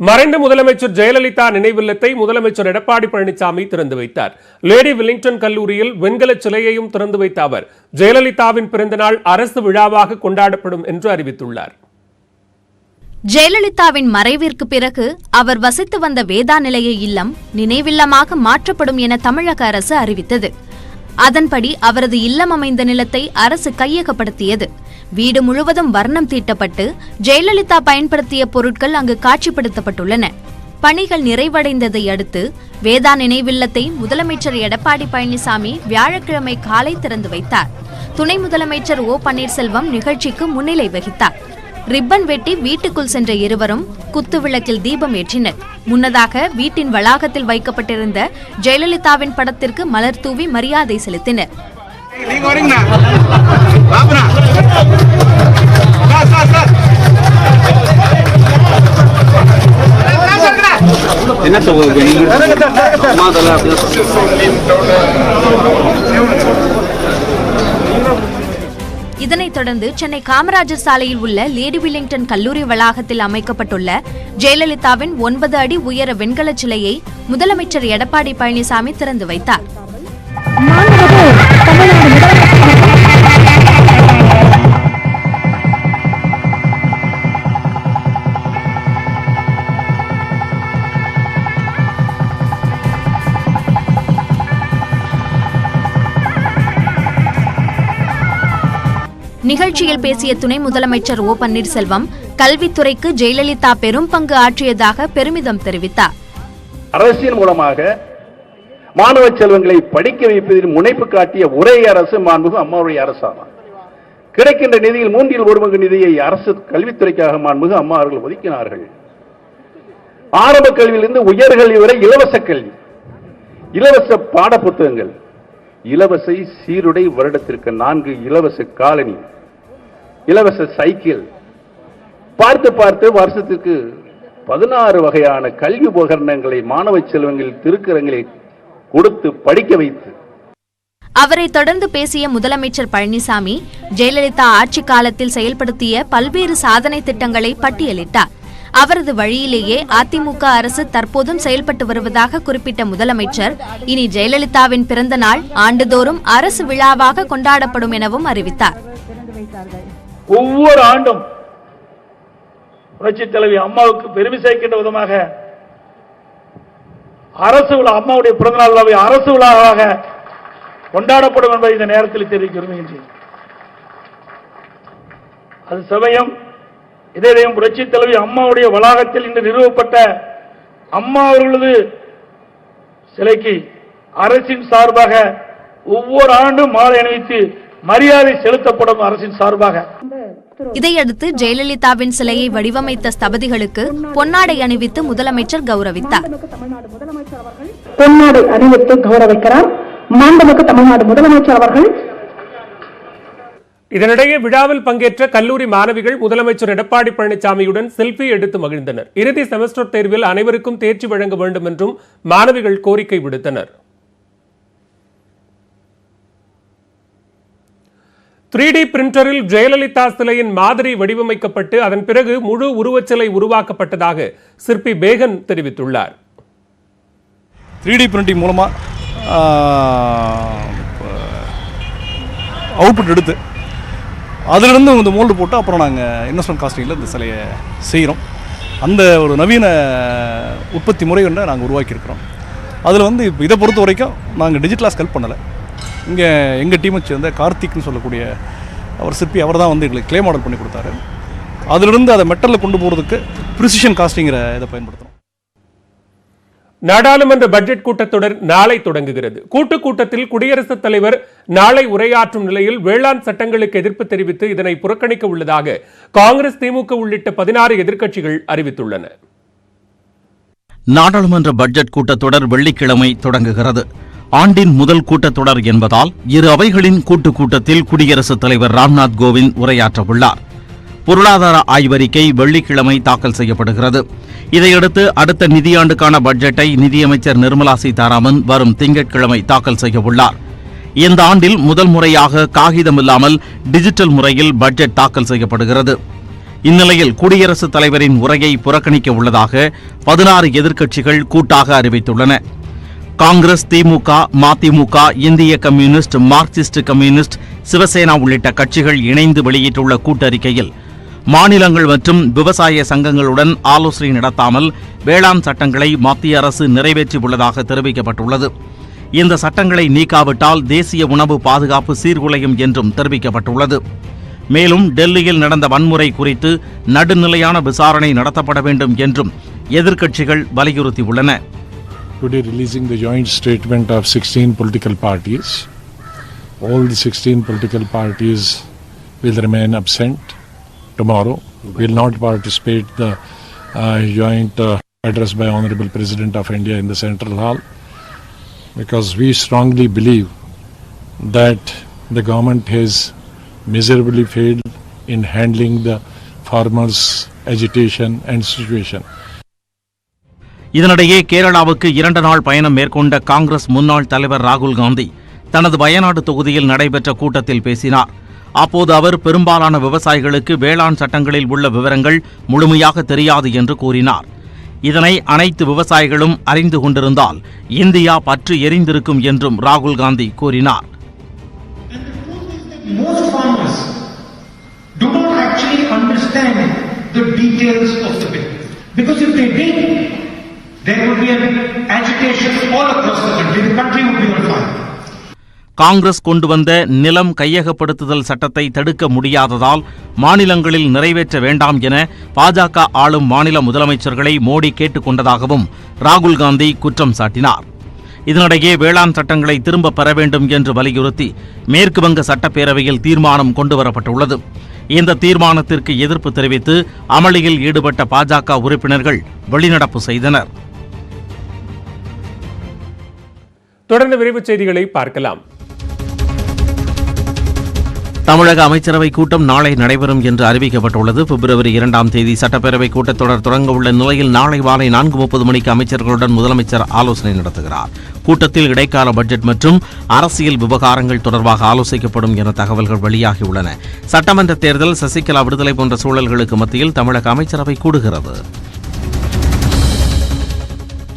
மறைந்த முதலமைச்சர் ஜெயலலிதா நினைவில்லத்தை முதலமைச்சர் எடப்பாடி பழனிசாமி திறந்து வைத்தார். லேடி வில்லிங்டன் கல்லூரியில் வெண்கல சிலையையும் திறந்து வைத்த அவர் ஜெயலலிதாவின் பிறந்தநாள் அரசு விழாவாக கொண்டாடப்படும் என்று அறிவித்துள்ளார். ஜெயலலிதாவின் மறைவிற்கு பிறகு அவர் வசித்து வந்த வேதா நிலைய இல்லம் நினைவில்லமாக மாற்றப்படும் என தமிழக அரசு அறிவித்தது. அதன்படி அவரது இல்லம் அமைந்த நிலத்தை அரசு கையகப்படுத்தியது. வீடு முழுவதும் வர்ணம் தீட்டப்பட்டு ஜெயலலிதா பயன்படுத்திய பொருட்கள் அங்கு காட்சிப்படுத்தப்பட்டுள்ளன. பணிகள் நிறைவடைந்ததை அடுத்து வேதா நினைவில்லத்தை முதலமைச்சர் எடப்பாடி பழனிசாமி வியாழக்கிழமை காலை திறந்து வைத்தார். துணை முதலமைச்சர் ஓ பன்னீர்செல்வம் நிகழ்ச்சிக்கு முன்னிலை வகித்தார். ரிப்பன் வெட்டி வீட்டுக்குள் சென்ற இருவரும் குத்துவிளக்கில் தீபம் ஏற்றினர். முன்னதாக வீட்டின் வளாகத்தில் வைக்கப்பட்டிருந்த ஜெயலலிதாவின் படத்திற்கு மலர் தூவி மரியாதை செலுத்தினர். இதனைத் தொடர்ந்து சென்னை காமராஜர் சாலையில் உள்ள லேடி வில்லிங்டன் கல்லூரி வளாகத்தில் அமைக்கப்பட்டுள்ள ஜெயலலிதாவின் 9 அடி உயர வெண்கல சிலையை முதலமைச்சர் எடப்பாடி பழனிசாமி திறந்து வைத்தார். நிகழ்ச்சியில் பேசிய துணை முதலமைச்சர் ஓ பன்னீர்செல்வம் கல்வித்துறைக்கு ஜெயலலிதா பெரும் பங்கு ஆற்றியதாக பெருமிதம் தெரிவித்தார். அரசின் மூலமாக மாணவ செல்வங்களை படிக்க வைப்பதில் முனைப்பு காட்டிய ஒரே அரசு மாண்புமிகு அம்மாவுடைய அரசாகும். கிடைக்கின்ற நிதியில் 1/3 நிதியை அரசு கல்வித்துறைக்காக மாண்புமிகு அம்மா அவர்கள் ஒதுக்கினார்கள். ஆரம்ப கல்வியிலிருந்து உயர்கல்வி வரை இலவச கல்வி, இலவச பாட புத்தகங்கள், இலவச சீருடை, வருடத்திற்கு 4 இலவச காலனி, இலவச சைக்கிள், பார்த்து வருஷத்துக்கு 16 வகையான கல்வி உபகரணங்களை மாணவ செல்வங்கள் திருக்கரங்களை கொடுத்து படிக்க வைத்து. அவரை தொடர்ந்து பேசிய முதலமைச்சர் பழனிசாமி ஜெயலலிதா ஆட்சி காலத்தில் செயல்படுத்திய பல்வேறு சாதனை திட்டங்களை பட்டியலிட்டார். அவரது வழியிலேயே அதிமுக அரசு தற்போதும் செயல்பட்டு வருவதாக குறிப்பிட்ட முதலமைச்சர் இனி ஜெயலலிதாவின் பிறந்த நாள் ஆண்டுதோறும் அரசு விழாவாக கொண்டாடப்படும் எனவும் அறிவித்தார். ஒவ்வொரு ஆண்டும் புரட்சித் தலைவி அம்மாவுக்கு பெருமை சேர்க்கின்ற விதமாக அரசு விழா, அம்மாவுடைய பிறந்தநாள் விழாவை அரசு விழாவாக கொண்டாடப்படும் என்பதை இந்த நேரத்தில் தெரிவிக்க விரும்புகின்றேன். அது சமயம் இதயம் புரட்சித் தலைவி அம்மாவுடைய வளாகத்தில் இன்று நிறுவப்பட்ட அம்மா அவர்களது சிலைக்கு அரசின் சார்பாக ஒவ்வொரு ஆண்டும் மாலை அணிவித்து மரியாதை செலுத்தப்படும் அரசின் சார்பாக. இதையடுத்து ஜெயலலிதாவின் சிலையை வடிவமைத்த ஸ்தபதிகளுக்கு பொன்னாடை அணிவித்து முதலமைச்சர் கௌரவித்தார். பொன்னாடை அணிவித்து கௌரவிக்கிறார் மாண்புமிகு தமிழ்நாடு முதலமைச்சர் அவர்கள். இதனிடையே விழாவில் பங்கேற்ற கல்லூரி மாணவிகள் முதலமைச்சர் எடப்பாடி பழனிசாமியுடன் செல்ஃபி எடுத்து மகிழ்ந்தனர். இறுதி செமஸ்டர் தேர்வில் அனைவருக்கும் தேர்ச்சி வழங்க வேண்டும் என்றும் மாணவிகள் கோரிக்கை விடுத்தனர். 3D பிரிண்டரில் ஜெயலலிதா சிலையின் மாதிரி வடிவமைக்கப்பட்டு அதன் பிறகு முழு உருவச்சிலை உருவாக்கப்பட்டதாக சிற்பி பேகன் தெரிவித்துள்ளார். 3D பிரிண்டிங் மூலமா அவுட்புட் எடுத்து அதிலிருந்து இந்த மோல்டு போட்டு அப்புறம் நாங்கள் இன்வெஸ்ட்மெண்ட் காஸ்டிங்கில் இந்த சிலையை செய்கிறோம். அந்த ஒரு நவீன உற்பத்தி முறை ஒன்றை நாங்கள் உருவாக்கியிருக்கிறோம். அதில் இப்போ இதை பொறுத்த வரைக்கும் நாங்கள் டிஜிட்டலாக ஸ்கல்ப் பண்ணலை. இங்கே எங்கள் டீமை சேர்ந்த கார்த்திக்னு சொல்லக்கூடிய அவர் சிற்பி, அவர் தான் எங்களுக்கு கிளே மாடல் பண்ணி கொடுத்தாரு. அதிலிருந்து அதை மெட்டலில் கொண்டு போகிறதுக்கு ப்ரிசிஷன் காஸ்டிங்கிற இதை பயன்படுத்துகிறோம். நாடாளுமன்ற பட்ஜெட் கூட்டத்தொடர் நாளை தொடங்குகிறது. கூட்டத்தில் குடியரசுத் தலைவர் நாளை உரையாற்றும் நிலையில் வேளாண் சட்டங்களுக்கு எதிர்ப்பு தெரிவித்து இதனை புறக்கணிக்க உள்ளதாக காங்கிரஸ், திமுக உள்ளிட்ட 16 எதிர்க்கட்சிகள் அறிவித்துள்ளன. நாடாளுமன்ற பட்ஜெட் கூட்டத்தொடர் வெள்ளிக்கிழமை தொடங்குகிறது. ஆண்டின் முதல் கூட்டத்தொடர் என்பதால் இரு அவைகளின் கூட்டத்தில் குடியரசுத் தலைவர் ராம்நாத் கோவிந்த் உரையாற்றவுள்ளார். பொருளாதார ஆய்வறிக்கை வெள்ளிக்கிழமை தாக்கல் செய்யப்படுகிறது. இதையடுத்து அடுத்த நிதியாண்டுக்கான பட்ஜெட்டை நிதியமைச்சர் நிர்மலா சீதாராமன் வரும் திங்கட்கிழமை தாக்கல் செய்யவுள்ளார். இந்த ஆண்டில் முதல் முறையாக காகிதமில்லாமல் டிஜிட்டல் முறையில் பட்ஜெட் தாக்கல் செய்யப்படுகிறது. இந்நிலையில் குடியரசுத் தலைவரின் உரையை புறக்கணிக்க உள்ளதாக 16 எதிர்க்கட்சிகள் கூட்டாக அறிவித்துள்ளன. காங்கிரஸ், திமுக, மதிமுக, இந்திய கம்யூனிஸ்ட், மார்க்சிஸ்ட் கம்யூனிஸ்ட், சிவசேனா உள்ளிட்ட கட்சிகள் இணைந்து வெளியிட்டுள்ள கூட்டறிக்கையில் மாநிலங்கள் மற்றும் விவசாய சங்கங்களுடன் ஆலோசனை நடத்தாமல் வேளாண் சட்டங்களை மத்திய அரசு நிறைவேற்றியுள்ளதாக தெரிவிக்கப்பட்டுள்ளது. இந்த சட்டங்களை நீக்காவிட்டால் தேசிய உணவு பாதுகாப்பு சீர்குலையும் என்றும் தெரிவிக்கப்பட்டுள்ளது. மேலும் டெல்லியில் நடந்த வன்முறை குறித்து நடுநிலையான விசாரணை நடத்தப்பட வேண்டும் என்றும் எதிர்க்கட்சிகள் வலியுறுத்தியுள்ளன. Today releasing the joint statement of 16 political parties. All the 16 political parties will remain absent tomorrow. Will not participate the joint address by Honorable President of India in the Central Hall, because we strongly believe that the government has miserably failed in handling the farmers' agitation and situation. இதனிடையே கேரளாவுக்கு 2 நாள் பயணம் மேற்கொண்ட காங்கிரஸ் முன்னாள் தலைவர் ராகுல் காந்தி தனது வயநாடு தொகுதியில் நடைபெற்ற கூட்டத்தில் பேசினார். அப்போது அவர் பெரும்பாலான விவசாயிகளுக்கு வேளாண் சட்டங்களில் உள்ள விவரங்கள் முழுமையாக தெரியாது என்று கூறினார். இதனை அனைத்து விவசாயிகளும் அறிந்து கொண்டிருந்தால் இந்தியா பற்று எரிந்திருக்கும் என்றும் ராகுல் காந்தி கூறினார். Most farmers do not actually understand the details of the bill, because if they did, there would be an agitation all across the country. The country would be on fire. Congress கொண்டு வந்த நிலம் கையகப்படுத்துதல் சட்டத்தை தடுக்க முடியாததால் மாநிலங்களில் நிறைவேற்ற வேண்டாம் என பாஜக ஆளும் மாநில முதலமைச்சர்களை மோடி கேட்டுக் கொண்டதாகவும் ராகுல் காந்தி குற்றம் சாட்டினார். இதனிடையே வேளாண் சட்டங்களை திரும்ப பெற வேண்டும் என்று வலியுறுத்தி மேற்கு வங்க சட்டப்பேரவையில் தீர்மானம் கொண்டுவரப்பட்டுள்ளது. இந்த தீர்மானத்திற்கு எதிர்ப்பு தெரிவித்து அமளியில் ஈடுபட்ட பாஜக உறுப்பினர்கள் வெளிநடப்பு செய்தனர். தொடர்ந்து விரைவுச் செய்திகளை பார்க்கலாம். தமிழக அமைச்சரவை கூட்டம் நாளை நடைபெறும் என்று அறிவிக்கப்பட்டுள்ளது. பிப்ரவரி 2ஆம் தேதி சட்டப்பேரவை கூட்டத்தொடர் தொடங்க உள்ள நிலையில் நாளை மாலை 4:30 மணிக்கு அமைச்சர்களுடன் முதலமைச்சர் ஆலோசனை நடத்துகிறார். கூட்டத்தில் இடைக்கால பட்ஜெட் மற்றும் அரசியல் விவகாரங்கள் தொடர்பாக ஆலோசிக்கப்படும் என தகவல்கள் வெளியாகியுள்ளன. சட்டமன்ற தேர்தல், சசிகலா விடுதலை போன்ற சூழல்களுக்கு மத்தியில் தமிழக அமைச்சரவை கூடுகிறது.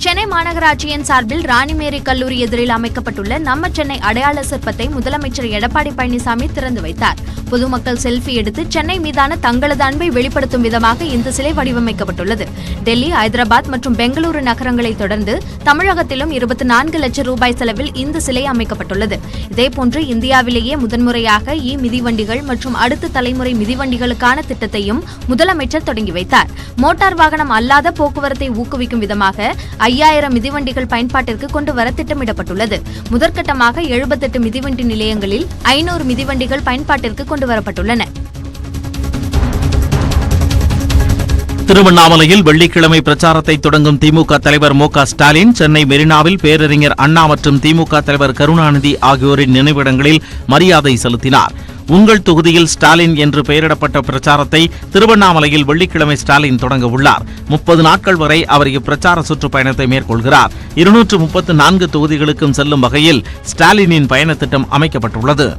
சென்னை மாநகராட்சியின் சார்பில் ராணிமேரி கல்லூரி எதிரில் அமைக்கப்பட்டுள்ள நம்ம சென்னை அடையாள சிற்பத்தை முதலமைச்சர் எடப்பாடி பழனிசாமி திறந்து வைத்தார். பொதுமக்கள் செல்ஃபி எடுத்து சென்னை மீதான தங்களது அன்பை வெளிப்படுத்தும் விதமாக இந்த சிலை வடிவமைக்கப்பட்டுள்ளது. டெல்லி, ஐதராபாத் மற்றும் பெங்களூரு நகரங்களை தொடர்ந்து தமிழகத்திலும் 24 லட்சம் ரூபாய் செலவில் இந்த சிலை அமைக்கப்பட்டுள்ளது. இதேபோன்று இந்தியாவிலேயே முதன்முறையாக மிதிவண்டிகள் மற்றும் அடுத்த தலைமுறை மிதிவண்டிகளுக்கான திட்டத்தையும் முதலமைச்சர் தொடங்கி வைத்தார். மோட்டார் வாகனம் அல்லாத போக்குவரத்தை ஊக்குவிக்கும் விதமாக 5000 மிதிவண்டிகள் பயன்பாட்டிற்கு கொண்டு வர திட்டமிடப்பட்டுள்ளது. முதற்கட்டமாக 78 மிதிவண்டி நிலையங்களில் 500 மிதிவண்டிகள் பயன்பாட்டிற்கு கொண்டு வரப்பட்டுள்ளன. திருவண்ணாமலையில் வெள்ளிக்கிழமை பிரச்சாரத்தை தொடங்கும் திமுக தலைவர் மு.க. ஸ்டாலின் சென்னை மெரினாவில் பேரறிஞர் அண்ணா மற்றும் திமுக தலைவர் கருணாநிதி ஆகியோரின் நினைவிடங்களில் மரியாதை செலுத்தினார். உங்கள் தொகுதியில் ஸ்டாலின் என்று பெயரிடப்பட்ட பிரச்சாரத்தை திருவண்ணாமலையில் வெள்ளிக்கிழமை ஸ்டாலின் தொடங்க உள்ளார். 30 நாட்கள் வரை அவர் இப்பிரச்சார சுற்றுப்பயணத்தை மேற்கொள்கிறார். 234 தொகுதிகளுக்கும் செல்லும் வகையில் ஸ்டாலினின் பயண திட்டம் அமைக்கப்பட்டுள்ளது.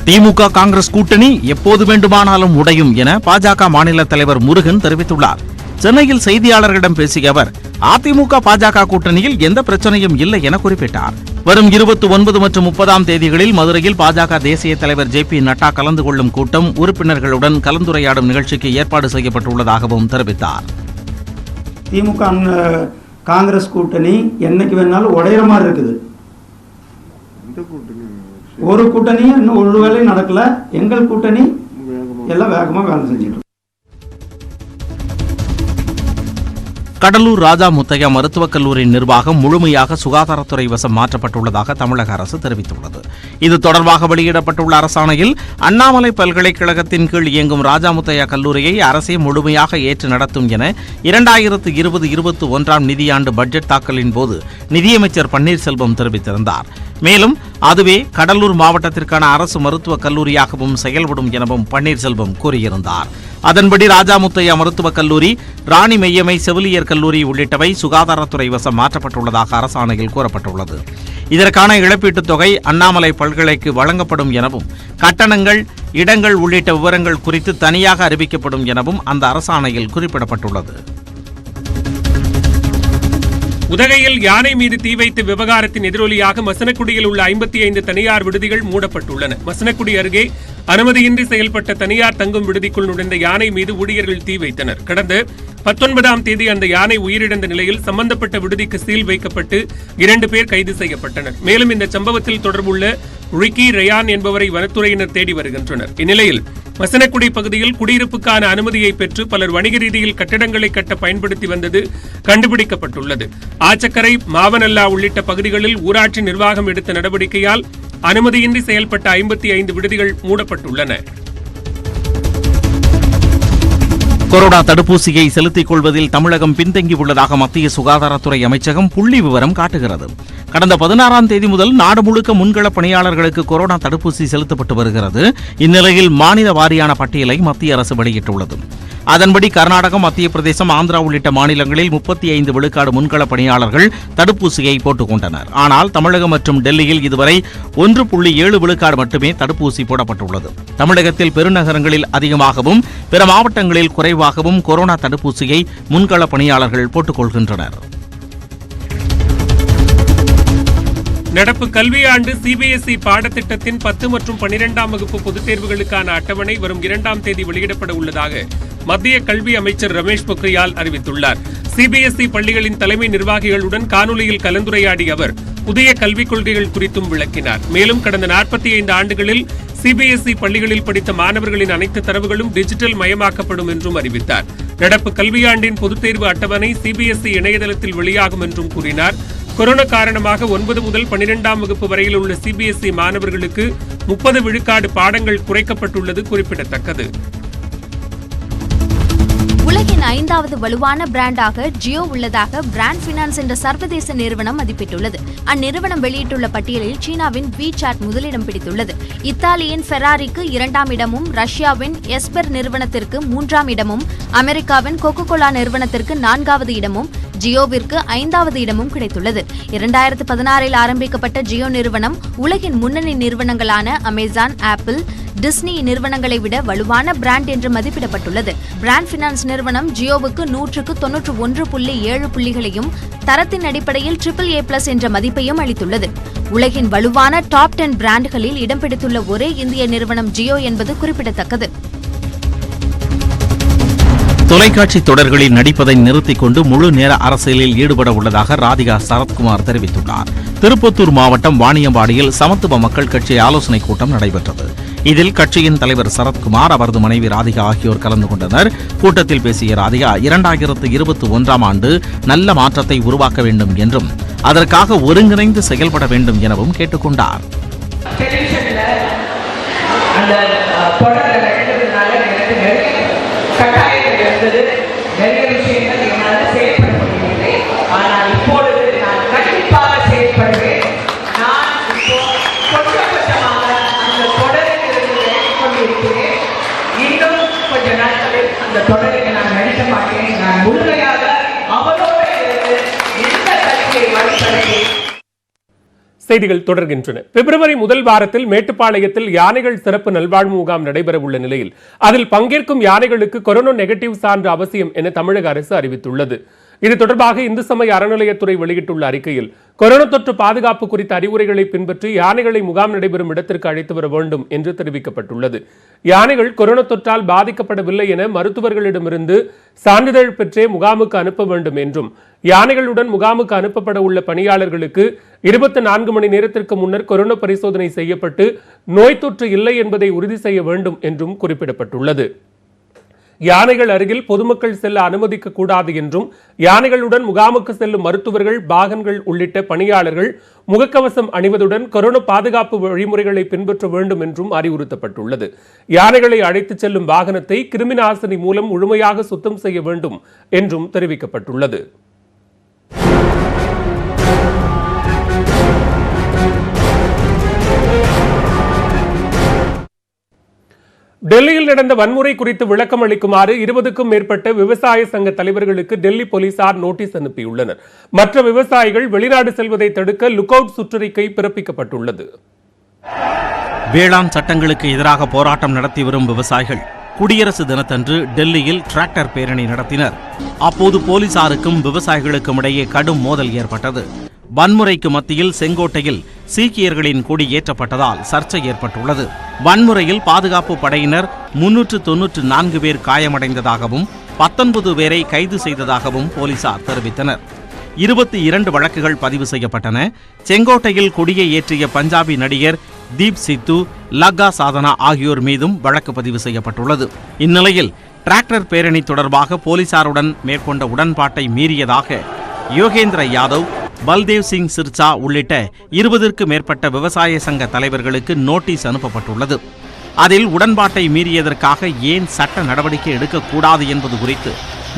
திமுக காங்கிரஸ் கூட்டணி எப்போது வேண்டுமானாலும் உடையும் என பாஜக மாநில தலைவர் முருகன் தெரிவித்துள்ளார். சென்னையில் செய்தியாளர்களிடம் பேசிய அவர், அதிமுக பாஜக கூட்டணியில் எந்த பிரச்சனையும் இல்லை என குறிப்பிட்டார். வரும் 29 மற்றும் 30ஆம் தேதிகளில் மதுரையில் பாஜக தேசிய தலைவர் ஜே.பி. நட்டா கலந்து கொள்ளும் கூட்டம், உறுப்பினர்களுடன் கலந்துரையாடும் நிகழ்ச்சிக்கு ஏற்பாடு செய்யப்பட்டுள்ளதாகவும் தெரிவித்தார். திமுக காங்கிரஸ் கூட்டணி என்னைக்கு வேணாலும் உடையிற மாதிரி இருக்குது. ஒரு கூட்டணியும் இன்னும் ஒரு வேலையும் நடக்கல. எங்கள் கூட்டணி எல்லாம் வேகமா வேலை செஞ்சிட்டு. கடலூர் ராஜா முத்தையா மருத்துவக் கல்லூரி நிர்வாகம் முழுமையாக சுகாதாரத்துறை வசம் மாற்றப்பட்டுள்ளதாக தமிழக அரசு தெரிவித்துள்ளது. இது தொடர்பாக வெளியிடப்பட்டுள்ள அரசாணையில் அண்ணாமலை பல்கலைக்கழகத்தின் கீழ் இயங்கும் ராஜாமுத்தையா கல்லூரியை அரசே முழுமையாக ஏற்று நடத்தும் என 2020-21 நிதியாண்டு பட்ஜெட் தாக்கலின் போது நிதியமைச்சர் பன்னீர்செல்வம் தெரிவித்திருந்தார். மேலும் அதுவே கடலூர் மாவட்டத்திற்கான அரசு மருத்துவக் கல்லூரியாகவும் செயல்படும் எனவும் பன்னீர்செல்வம் கூறியிருந்தார். அதன்படி ராஜாமுத்தையா மருத்துவக் கல்லூரி, ராணி மெய்யம்மை செவிலியர் கல்லூரி உள்ளிட்டவை சுகாதாரத்துறை வசம் மாற்றப்பட்டுள்ளதாக அரசாணையில் கூறப்பட்டுள்ளது. இதற்கான இழப்பீட்டுத் தொகை அண்ணாமலை பல்கலைக்கு வழங்கப்படும் எனவும் கட்டணங்கள், இடங்கள் உள்ளிட்ட விவரங்கள் குறித்து தனியாக அறிவிக்கப்படும் எனவும் அந்த அரசாணையில் குறிப்பிடப்பட்டுள்ளது. உதகையில் யானை மீது தீ வைத்த விவகாரத்தின் எதிரொலியாக மசனக்குடியில் உள்ள 55 தனியார் விடுதிகள் மூடப்பட்டுள்ளன. மசனக்குடி அருகே அனுமதியின்றி செயல்பட்ட தனியார் தங்கும் விடுதிக்குள் நுழைந்த யானை மீது ஊழியர்கள் தீ வைத்தனர். கடந்த 19ஆம் தேதி அந்த யானை உயிரிழந்த நிலையில் சம்பந்தப்பட்ட விடுதிக்கு சீல் வைக்கப்பட்டு 2 பேர் கைது செய்யப்பட்டனர். மேலும் இந்த சம்பவத்தில் தொடர்புள்ள ரிக்கி ரயான் என்பவரை வனத்துறையினர் தேடி வருகின்றனர். இந்நிலையில் மசனக்குடி பகுதியில் குடியிருப்புக்கான அனுமதியை பெற்று பலர் வணிக ரீதியில் கட்டடங்களை கட்ட பயன்படுத்தி வந்தது கண்டுபிடிக்கப்பட்டுள்ளது. ஆச்சக்கரை, மாவனல்லா உள்ளிட்ட பகுதிகளில் ஊராட்சி நிர்வாகம் எடுத்த நடவடிக்கையால் அனுமதியின்றி செயல்பட்ட 55 விடுதிகள் மூடப்பட்டுள்ளன. கொரோனா தடுப்பூசியை செலுத்திக் கொள்வதில் தமிழகம் பின்தங்கியுள்ளதாக மத்திய சுகாதாரத்துறை அமைச்சகம் புள்ளி விவரம் காட்டுகிறது. கடந்த 16ஆம் தேதி முதல் நாடு முழுக்க முன்களப் பணியாளர்களுக்கு கொரோனா தடுப்பூசி செலுத்தப்பட்டு வருகிறது. இந்நிலையில் மாநில வாரியான பட்டியலை மத்திய அரசு வெளியிட்டுள்ளது. அதன்படி கர்நாடகம், மத்திய பிரதேசம், ஆந்திரா உள்ளிட்ட மாநிலங்களில் 35 விழுக்காடு முன்களப் பணியாளர்கள் தடுப்பூசியை போட்டுக் கொண்டனர். ஆனால் தமிழகம் மற்றும் டெல்லியில் இதுவரை 1.7 விழுக்காடு மட்டுமே தடுப்பூசி போடப்பட்டுள்ளது. தமிழகத்தில் பெருநகரங்களில் அதிகமாகவும் பிற மாவட்டங்களில் குறைவாகவும் கொரோனா தடுப்பூசியை முன்களப் பணியாளர்கள் போட்டுக் கொள்கின்றனர். நடப்பு கல்வியாண்டு சிபிஎஸ்இ பாடத்திட்டத்தின் 10 மற்றும் 12ஆம் வகுப்பு பொதுத் தேர்வுகளுக்கான அட்டவணை வரும் 2ஆம் தேதி வெளியிடப்பட உள்ளதாக மத்திய கல்வி அமைச்சர் ரமேஷ் பொக்ரியால் அறிவித்துள்ளார். சிபிஎஸ்இ பள்ளிகளின் தலைமை நிர்வாகிகளுடன் காணொலியில் கலந்துரையாடிய அவர் புதிய கல்விக் கொள்கைகள் குறித்தும் விளக்கினார். மேலும் கடந்த 45 ஆண்டுகளில் சிபிஎஸ்இ பள்ளிகளில் படித்த மாணவர்களின் அனைத்து தரவுகளும் டிஜிட்டல் மயமாக்கப்படும் என்றும் அறிவித்தார். நடப்பு கல்வியாண்டின் பொதுத் தேர்வு அட்டவணை சிபிஎஸ்இ இணையதளத்தில் வெளியாகும் என்றும் கூறினார். கொரோனா காரணமாக 9 முதல் 12ஆம் வகுப்பு வரையில் உள்ள சிபிஎஸ்இ மாணவர்களுக்கு 30 விழுக்காடு பாடங்கள் குறைக்கப்பட்டுள்ளது குறிப்பிடத்தக்கது. உலகின் 5வது வலுவான பிராண்டாக ஜியோ உள்ளதாக பிராண்ட் பினான்ஸ் என்ற சர்வதேச நிறுவனம் மதிப்பிட்டுள்ளது. அந்நிறுவனம் வெளியிட்டுள்ள பட்டியலில் சீனாவின் WeChat முதலிடம் பிடித்துள்ளது. இத்தாலியின் ஃபெராரிக்கு 2ஆம் இடமும், ரஷ்யாவின் எஸ்பெர் நிறுவனத்திற்கு 3ஆம் இடமும், அமெரிக்காவின் கோகோகோலா நிறுவனத்திற்கு 4வது இடமும், ஜியோவிற்கு 5வது இடமும் கிடைத்துள்ளது. 2016இல் ஆரம்பிக்கப்பட்ட ஜியோ நிறுவனம் உலகின் முன்னணி நிறுவனங்களான அமேசான், ஆப்பிள், டிஸ்னி நிறுவனங்களை விட வலுவான பிராண்ட் என்று மதிப்பிடப்பட்டுள்ளது. பிராண்ட் பினான்ஸ் நிறுவனம் ஜியோவுக்கு 100க்கு 91.7 புள்ளிகளையும், தரத்தின் அடிப்படையில் AAA+ என்ற மதிப்பையும் அளித்துள்ளது. உலகின் வலுவான டாப் 10 பிராண்டுகளில் இடம் பிடித்துள்ள ஒரே இந்திய நிறுவனம் ஜியோ என்பது குறிப்பிடத்தக்கது. தொலைக்காட்சி தொடர்களில் நடிப்பதை நிறுத்திக் கொண்டு முழு நேர அரசியலில் ஈடுபட உள்ளதாக ராதிகா சரத்குமார் தெரிவித்துள்ளார். திருப்பத்தூர் மாவட்டம் வாணியம்பாடியில் சமத்துவ மக்கள் கட்சி ஆலோசனைக் கூட்டம் நடைபெற்றது. இதில் கட்சியின் தலைவர் சரத்குமார், அவரது மனைவி ராதிகா ஆகியோர் கலந்து கொண்டனர். கூட்டத்தில் பேசிய ராதிகா 2021ஆம் ஆண்டு நல்ல மாற்றத்தை உருவாக்க வேண்டும் என்றும் அதற்காக ஒருங்கிணைந்து செயல்பட வேண்டும் எனவும் கேட்டுக் கொண்டார். நிறைய விஷயங்கள் என்னால் செயல்பட முடியவில்லை. ஆனால் இப்பொழுது நான் கண்டிப்பாக செயல்படுவேன். நான் இப்போ கொஞ்சமாக அந்த தொடரில் இருந்து விலகிக் கொண்டிருக்கிறேன். இன்னும் கொஞ்ச நாட்களில் அந்த தொடரில் நான் நடிக்க மாட்டேன். நான் முழுமையாக அவரோடு இருந்து எந்த கட்சியை வழிபடுத்தி. செய்திகள் தொடர்கின்றன. பிப்ரவரி முதல் வாரத்தில் மேட்டுப்பாளையத்தில் யானைகள் சிறப்பு நல்வாழ்வு முகாம் நடைபெற உள்ள நிலையில் அதில் பங்கேற்கும் யானைகளுக்கு கொரோனா நெகட்டிவ் சான்று அவசியம் என தமிழக அரசு அறிவித்துள்ளது. இது தொடர்பாக இந்து சமய அறநிலையத்துறை வெளியிட்டுள்ள அறிக்கையில் கொரோனா தொற்று பாதுகாப்பு குறித்த அறிவுரைகளை பின்பற்றி யானைகளை முகாம் நடைபெறும் இடத்திற்கு அழைத்து வர வேண்டும் என்று தெரிவிக்கப்பட்டுள்ளது. யானைகள் கொரோனா தொற்றால் பாதிக்கப்படவில்லை என மருத்துவர்களிடமிருந்து சான்றிதழ் பெற்றே முகாமுக்கு அனுப்ப வேண்டும் என்றும், யானைகளுடன் முகாமுக்கு அனுப்பப்பட உள்ள பணியாளர்களுக்கு 24 மணி நேரத்திற்கு முன்னர் கொரோனா பரிசோதனை செய்யப்பட்டு நோய் தொற்று இல்லை என்பதை உறுதி செய்ய வேண்டும் என்றும் குறிப்பிடப்பட்டுள்ளது. யானைகள் அருகில் பொதுமக்கள் செல்ல அனுமதிக்க கூடாது என்றும் யானைகளுடன் முகாமுக்கு செல்லும் மருத்துவர்கள், பாகன்கள் உள்ளிட்ட பணியாளர்கள் முகக்கவசம் அணிவதுடன் கொரோனா பாதுகாப்பு வழிமுறைகளை பின்பற்ற வேண்டும் என்றும் அறிவுறுத்தப்பட்டுள்ளது. யானைகளை அழைத்துச் செல்லும் வாகனத்தை கிருமிநாசினி மூலம் முழுமையாக சுத்தம் செய்ய வேண்டும் என்றும் தெரிவிக்கப்பட்டுள்ளது. டெல்லியில் நடந்த வன்முறை குறித்து விளக்கம் அளிக்குமாறு 20க்கும் மேற்பட்ட விவசாய சங்க தலைவர்களுக்கு டெல்லி போலீசார் நோட்டீஸ் அனுப்பியுள்ளனர். மற்ற விவசாயிகள் வெளிநாடு செல்வதை தடுக்க லுக் அவுட் சுற்றறிக்கை பிறப்பிக்கப்பட்டுள்ளது. வேளாண் சட்டங்களுக்கு எதிராக போராட்டம் நடத்தி வரும் விவசாயிகள் குடியரசு தினத்தன்று டெல்லியில் டிராக்டர் பேரணி நடத்தினர். அப்போது போலீசாருக்கும் விவசாயிகளுக்கும் இடையே கடும் மோதல் ஏற்பட்டது. வன்முறைக்கு மத்தியில் செங்கோட்டையில் சீக்கியர்களின் கொடி ஏற்றப்பட்டதால் சர்ச்சை ஏற்பட்டுள்ளது. வன்முறையில் பாதுகாப்பு படையினர் 394 பேர் காயமடைந்ததாகவும் 19 பேரை கைது செய்ததாகவும் போலீசார் தெரிவித்தனர். 22 வழக்குகள் பதிவு செய்யப்பட்டன. செங்கோட்டையில் கொடியை ஏற்றிய பஞ்சாபி நடிகர் தீப் சித்து, லக்கா சாதனா ஆகியோர் மீதும் வழக்கு பதிவு செய்யப்பட்டுள்ளது. இந்நிலையில் டிராக்டர் பேரணி தொடர்பாக போலீசாருடன் மேற்கொண்ட உடன்பாட்டை மீறியதாக யோகேந்திர யாதவ், பல்தேவ் சிங் சிர்சா உள்ளிட்ட 20க்கும் மேற்பட்ட விவசாய சங்க தலைவர்களுக்கு நோட்டீஸ் அனுப்பப்பட்டுள்ளது. அதில் உடன்பாட்டை மீறியதற்காக ஏன் சட்ட நடவடிக்கை எடுக்கக்கூடாது என்பது குறித்து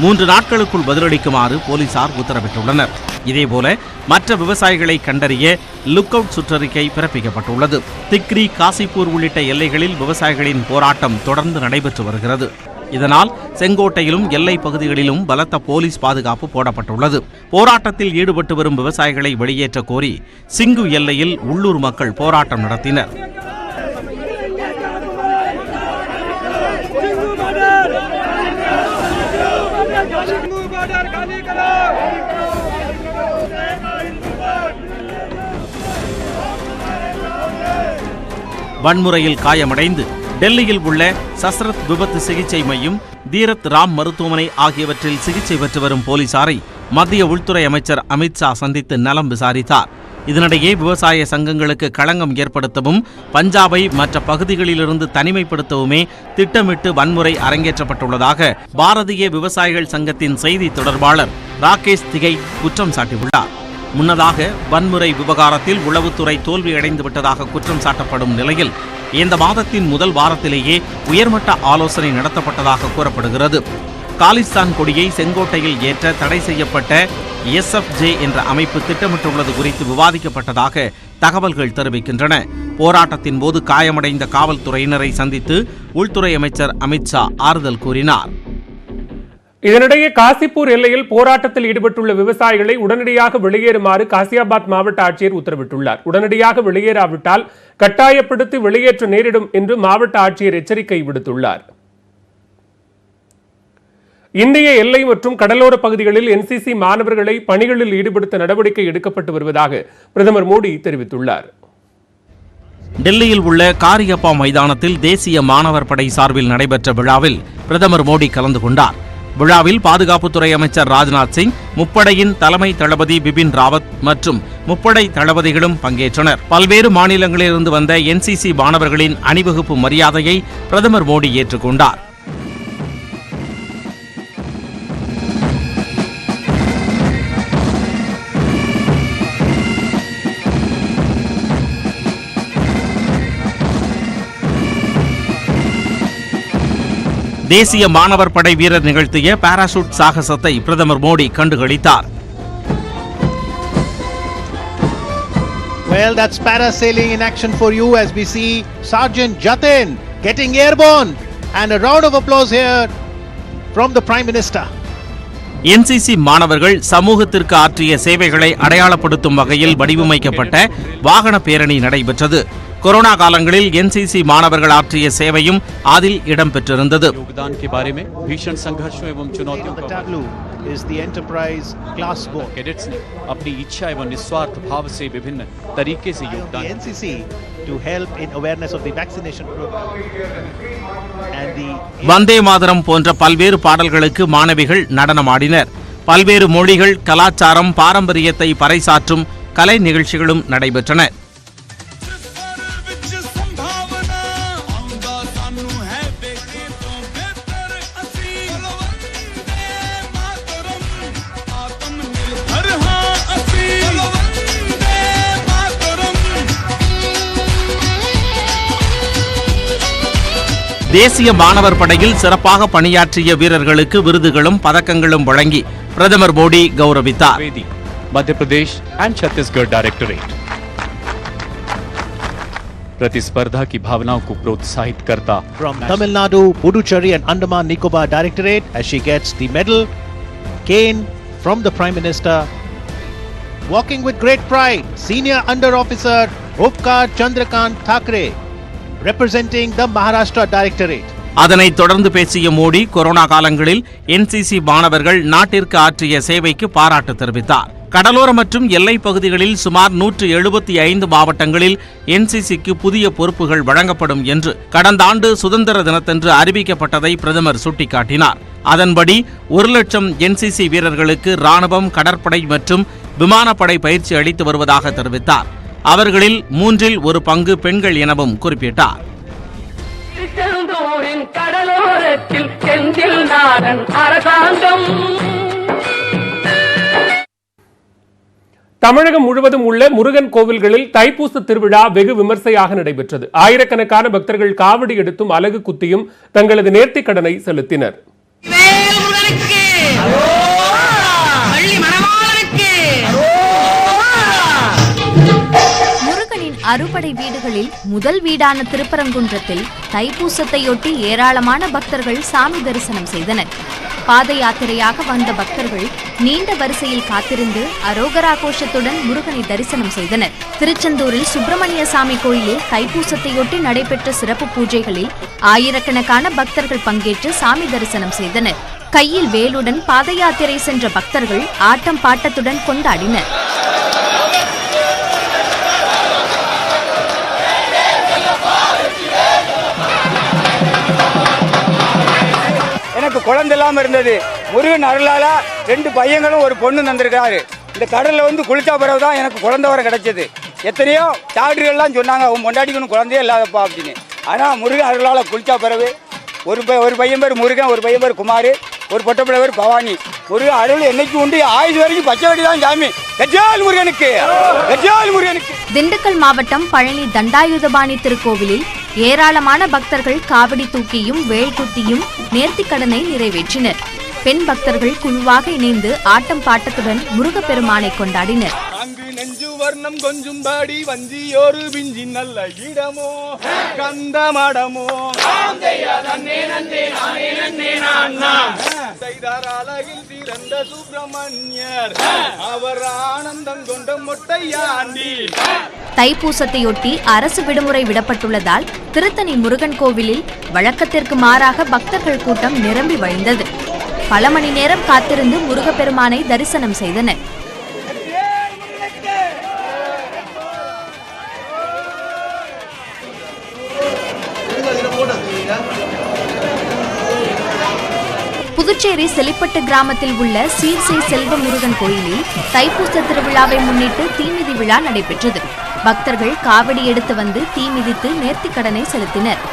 3 நாட்களுக்குள் பதிலளிக்குமாறு போலீசார் உத்தரவிட்டுள்ளனர். இதேபோல மற்ற விவசாயிகளை கண்டறிய லுக் அவுட் சுற்றறிக்கை பிறப்பிக்கப்பட்டுள்ளது. திக்ரி, காசிப்பூர் உள்ளிட்ட எல்லைகளில் விவசாயிகளின் போராட்டம் தொடர்ந்து நடைபெற்று வருகிறது. இதனால் செங்கோட்டையிலும் எல்லை பகுதிகளிலும் பலத்த போலீஸ் பாதுகாப்பு போடப்பட்டுள்ளது. போராட்டத்தில் ஈடுபட்டு வரும் விவசாயிகளை வெளியேற்ற கோரி சிங்கு எல்லையில் உள்ளூர் மக்கள் போராட்டம் நடத்தினர். வன்முறையில் காயமடைந்து டெல்லியில் உள்ள சஸ்ரத் விபத்து சிகிச்சை மையம், தீரத் ராம் மருத்துவமனை ஆகியவற்றில் சிகிச்சை பெற்று வரும் போலீசாரை மத்திய உள்துறை அமைச்சர் அமித்ஷா சந்தித்து நலம் விசாரித்தார். இதனிடையே விவசாய சங்கங்களுக்கு களங்கம் ஏற்படுத்தவும் பஞ்சாபை மற்ற பகுதிகளிலிருந்து தனிமைப்படுத்தவுமே திட்டமிட்டு வன்முறை அரங்கேற்றப்பட்டுள்ளதாக பாரதிய விவசாயிகள் சங்கத்தின் செய்தி தொடர்பாளர் ராகேஷ் திகை குற்றம் சாட்டியுள்ளார். முன்னதாக வன்முறை விவகாரத்தில் உளவுத்துறை தோல்வியடைந்து விட்டதாக குற்றம் சாட்டப்படும் நிலையில் இந்த மாதத்தின் முதல் வாரத்திலேயே உயர்மட்ட ஆலோசனை நடத்தப்பட்டதாக கூறப்படுகிறது. காலிஸ்தான் கொடியை செங்கோட்டையில் ஏற்ற தடை செய்யப்பட்ட SFJ என்ற அமைப்பு திட்டமிட்டுள்ளது குறித்து விவாதிக்கப்பட்டதாக தகவல்கள் தெரிவிக்கின்றன. போராட்டத்தின் போது காயமடைந்த காவல்துறையினரை சந்தித்து உள்துறை அமைச்சர் அமித்ஷா ஆறுதல் கூறினார். இதனிடையே காசிப்பூர் எல்லையில் போராட்டத்தில் ஈடுபட்டுள்ள விவசாயிகளை உடனடியாக வெளியேறுமாறு காசியாபாத் மாவட்ட ஆட்சியர் உத்தரவிட்டுள்ளார். உடனடியாக வெளியேறாவிட்டால் கட்டாயப்படுத்தி வெளியேற்ற நேரிடும் என்று மாவட்ட ஆட்சியர் எச்சரிக்கை விடுத்துள்ளார். இந்திய எல்லை மற்றும் கடலோர பகுதிகளில் NCC மாணவர்களை பணிகளில் ஈடுபடுத்த நடவடிக்கை எடுக்கப்பட்டு வருவதாக பிரதமர் மோடி தெரிவித்துள்ளார். டெல்லியில் உள்ள காரியப்பா மைதானத்தில் தேசிய மாணவர் படை சார்பில் நடைபெற்ற விழாவில் பிரதமர் மோடி கலந்து கொண்டார். விழாவில் பாதுகாப்புத்துறை அமைச்சர் ராஜ்நாத் சிங், முப்படையின் தலைமை தளபதி பிபின் ராவத் மற்றும் முப்படை தளபதிகளும் பங்கேற்றனர். பல்வேறு மாநிலங்களிலிருந்து வந்த NCC மாணவர்களின் அணிவகுப்பு மரியாதையை பிரதமர் மோடி ஏற்றுக்கொண்டார். தேசிய மாணவர் படை வீரர் நிகழ்த்திய பாராசூட் சாகசத்தை பிரதமர் Modi கண்டுகளித்தார். Well, that's parasailing in action for you as we see Sergeant Jatin getting airborne, and a round of applause here from the Prime Minister. NCC மாணவர்கள் சமூகத்திற்கு ஆற்றிய சேவைகளை அடையாளப்படுத்தும் வகையில் வடிவமைக்கப்பட்ட வாகன பேரணி நடைபெற்றது. கொரோனா காலங்களில் NCC மாணவர்கள் ஆற்றிய சேவையும் அதில் இடம்பெற்றிருந்தது. भीषण संघर्षों एवं चुनौतियों is the enterprise class boat. Cadets ने अपनी इच्छा एवं निस्वार्थ भाव से विभिन्न तरीके से योगदान NCC to help in awareness of the vaccination program and the Vande Mataram போன்ற பல்வேறு பாடல்களுக்கு மாணவிகள் நடனமாடினர். பல்வேறு மொழிகள், கலாச்சாரம், பாரம்பரியத்தை பறைசாற்றும் கலை நிகழ்ச்சிகளும் நடைபெற்றன. தேசிய மாணவர் படையில் சிறப்பாக பணியாற்றிய வீரர்களுக்கு விருதுகளும் பதக்கங்களும் வழங்கி பிரதமர் மோடி கௌரவித்தார். मध्य प्रदेश एंड छत्तीसगढ़ डायरेक्टोरेट प्रतिस्पर्धा की भावनाओं को प्रोत्साहित करता. From Tamil Nadu, Puducherry and Andaman Nicobar Directorate as she gets the medal cane from the Prime Minister. Walking with great pride, Senior Under Officer Upkar Chandrakant Thakre representing the Maharashtra Directorate. அதனைத் தொடர்ந்து பேசிய Modi corona காலங்களில் NCC மாணவர்கள் நாட்டிற்கு ஆற்றிய சேவைக்கு பாராட்டு தெரிவித்தார். கடலோர மற்றும் எல்லைப் பகுதிகளில் சுமார் 175 மாவட்டங்களில் என்சிசிக்கு புதிய பொறுப்புகள் வழங்கப்படும் என்று கடந்த ஆண்டு சுதந்திர தினத்தன்று அறிவிக்கப்பட்டதை பிரதமர் சுட்டிக்காட்டினார். அதன்படி 1,00,000 என்சிசி வீரர்களுக்கு ராணுவம், கடற்படை மற்றும் விமானப்படை பயிற்சி அளித்து வருவதாக தெரிவித்தார். அவர்களில் 1/3 பங்கு பெண்கள் எனவும் குறிப்பிட்டார். கடலோரத்தில் செந்தில் நாடன் அரசாங்கம். தமிழகம் முழுவதும் உள்ள முருகன் கோவில்களில் தைப்பூச திருவிழா வெகு விமர்சையாக நடைபெற்றது. ஆயிரக்கணக்கான பக்தர்கள் காவடி எடுத்தும் அலகு குத்தியும் தங்களது நேர்த்திக் கடனை செலுத்தினர். முருகனின் அறுபடை வீடுகளில் முதல் வீடான திருப்பரங்குன்றத்தில் தைப்பூசத்தையொட்டி ஏராளமான பக்தர்கள் சாமி தரிசனம் செய்தனர். பாத யாத்திரையாக வந்த பக்தர்கள் நீண்ட வரிசையில் காத்திருந்து அரோகரா கோஷத்துடன் முருகனை தரிசனம் செய்தனர். திருச்செந்தூரில் சுப்பிரமணிய சாமி கோயிலில் தைப்பூசத்தையொட்டி நடைபெற்ற சிறப்பு பூஜைகளில் ஆயிரக்கணக்கான பக்தர்கள் பங்கேற்று சாமி தரிசனம் செய்தனர். கையில் வேலுடன் பாத யாத்திரை சென்ற பக்தர்கள் ஆட்டம் பாட்டத்துடன் கொண்டாடினர். எனக்கு குழந்தை இல்லாமல் இருந்தது. முருகன் அருளால 2 பையங்களும் ஒரு பொண்ணு தந்திருக்காரு. இந்த கடலில் வந்து குளிச்சா பிறகு தான் எனக்கு குழந்தை வர கிடைச்சது. எத்தனையோ டாக்டர்கள்லாம் சொன்னாங்க உன் பொண்டாட்டிக்கணும் குழந்தையே இல்லாதப்பா அப்படின்னு. ஆனால் முருகன் அருளால் குளிச்சா பிறகு ஒரு பையன் பேர் முருகன், ஒரு பையன் பேர் குமார், ஒரு பொட்டப்பிள்ளை பேர் பவானி. முருகன் அருள் என்னைக்கு உண்டு, ஆயுள் வரைக்கும் பச்சை வெடி தான் சாமி. கஜால் முருகனுக்கு, கஜால் முருகனுக்கு. திண்டுக்கல் மாவட்டம் பழனி தண்டாயுதபாணி திருக்கோவிலில் ஏராளமான பக்தர்கள் காவடி தூக்கியும் வேல் குத்தியும் நேர்த்திக்கடனை நிறைவேற்றினர். பெண் பக்தர்கள் குழுவாக இணைந்து ஆட்டம் பாட்டத்துடன் முருகப்பெருமானை கொண்டாடினர். நெஞ்சு வர்ணம் கொஞ்சம் பாடி வஞ்சியோரு பிஞ்சி நல்ல இடமோ கந்த மடமோ அழகில் சிறந்த சுப்பிரமணியர் அவர் ஆனந்தம் கொண்ட மொட்டையாண்டி. தைப்பூசத்தையொட்டி அரசு விடுமுறை விடப்பட்டுள்ளதால் திருத்தணி முருகன் கோவிலில் வழக்கத்திற்கு மாறாக பக்தர்கள் கூட்டம் நிரம்பி வழிந்தது. பல மணி நேரம் காத்திருந்து முருகப்பெருமானை தரிசனம் செய்தனர். புதுச்சேரி செலிப்பட்டு கிராமத்தில் உள்ள சீர்சை செல்வ முருகன் கோயிலில் தைப்பூச திருவிழாவை முன்னிட்டு தீமிதி விழா நடைபெற்றது. பக்தர்கள் காவடி எடுத்து வந்து தீமிதித்து நேர்த்திக்கடனை செலுத்தினர்.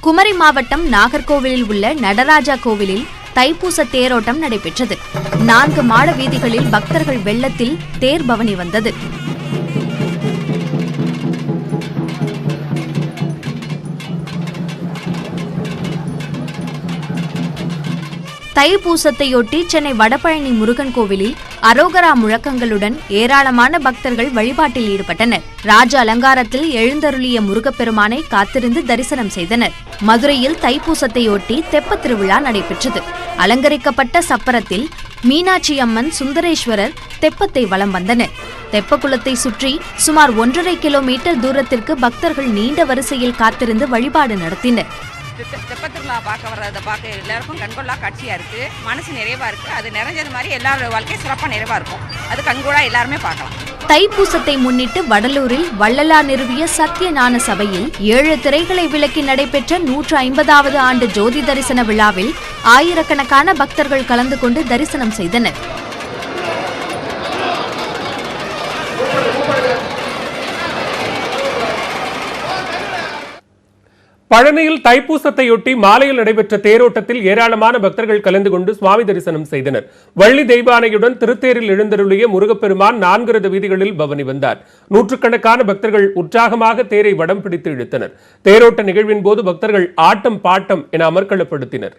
குமரி மாவட்டம் நாகர்கோவிலில் உள்ள நடராஜா கோவிலில் தைப்பூச தேரோட்டம் நடைபெற்றது. 4 மாட வீதிகளில் பக்தர்கள் வெள்ளத்தில் தேர் பவனி வந்தது. தைப்பூசத்தையொட்டி சென்னை வடபழனி முருகன் கோவிலில் அரோகரா முழக்கங்களுடன் ஏராளமான பக்தர்கள் வழிபாட்டில் ஈடுபட்டனர். ராஜ அலங்காரத்தில் எழுந்தருளிய முருகப்பெருமானை காத்திருந்து தரிசனம் செய்தனர். மதுரையில் தைப்பூசத்தையொட்டி தெப்பத் திருவிழா நடைபெற்றது. அலங்கரிக்கப்பட்ட சப்பரத்தில் மீனாட்சி அம்மன், சுந்தரேஸ்வரர் தெப்பத்தை வலம் வந்தனர். தெப்பக்குளத்தை சுற்றி சுமார் 1.5 கிலோமீட்டர் தூரத்திற்கு பக்தர்கள் நீண்ட வரிசையில் காத்திருந்து வழிபாடு நடத்தினர். தெப்பத்திருவிழா பார்க்க எல்லாருக்கும் கண்கொள்ளா காட்சியா இருக்கு. மனசு நிறைவா இருக்கு. அது நிறைஞ்சது மாதிரி எல்லாரோட வாழ்க்கை சிறப்பா நிறைவா இருக்கும். அது கண்கூடா எல்லாருமே பார்க்கலாம். தைப்பூசத்தை முன்னிட்டு வடலூரில் வள்ளலார் நிறுவிய சத்தியஞான சபையில் 7 திரைகளை விளக்கி நடைபெற்ற 150வது ஆண்டு ஜோதி தரிசன விழாவில் ஆயிரக்கணக்கான பக்தர்கள் கலந்து கொண்டு தரிசனம் செய்தனர். பழனியில் தைப்பூசத்தையொட்டி மாலையில் நடைபெற்ற தேரோட்டத்தில் ஏராளமான பக்தர்கள் கலந்து கொண்டு சுவாமி தரிசனம் செய்தனர். வள்ளி தெய்வானையுடன் திருத்தேரில் எழுந்தருளிய முருகப்பெருமான் 4 ரத வீதிகளில் பவனி வந்தார். நூற்றுக்கணக்கான பக்தர்கள் உற்சாகமாக தேரை வடம் பிடித்து இழுத்தனர். தேரோட்ட நிகழ்வின் போது பக்தர்கள் ஆட்டம் பாட்டம் என அமர்க்களப்படுத்தினர்.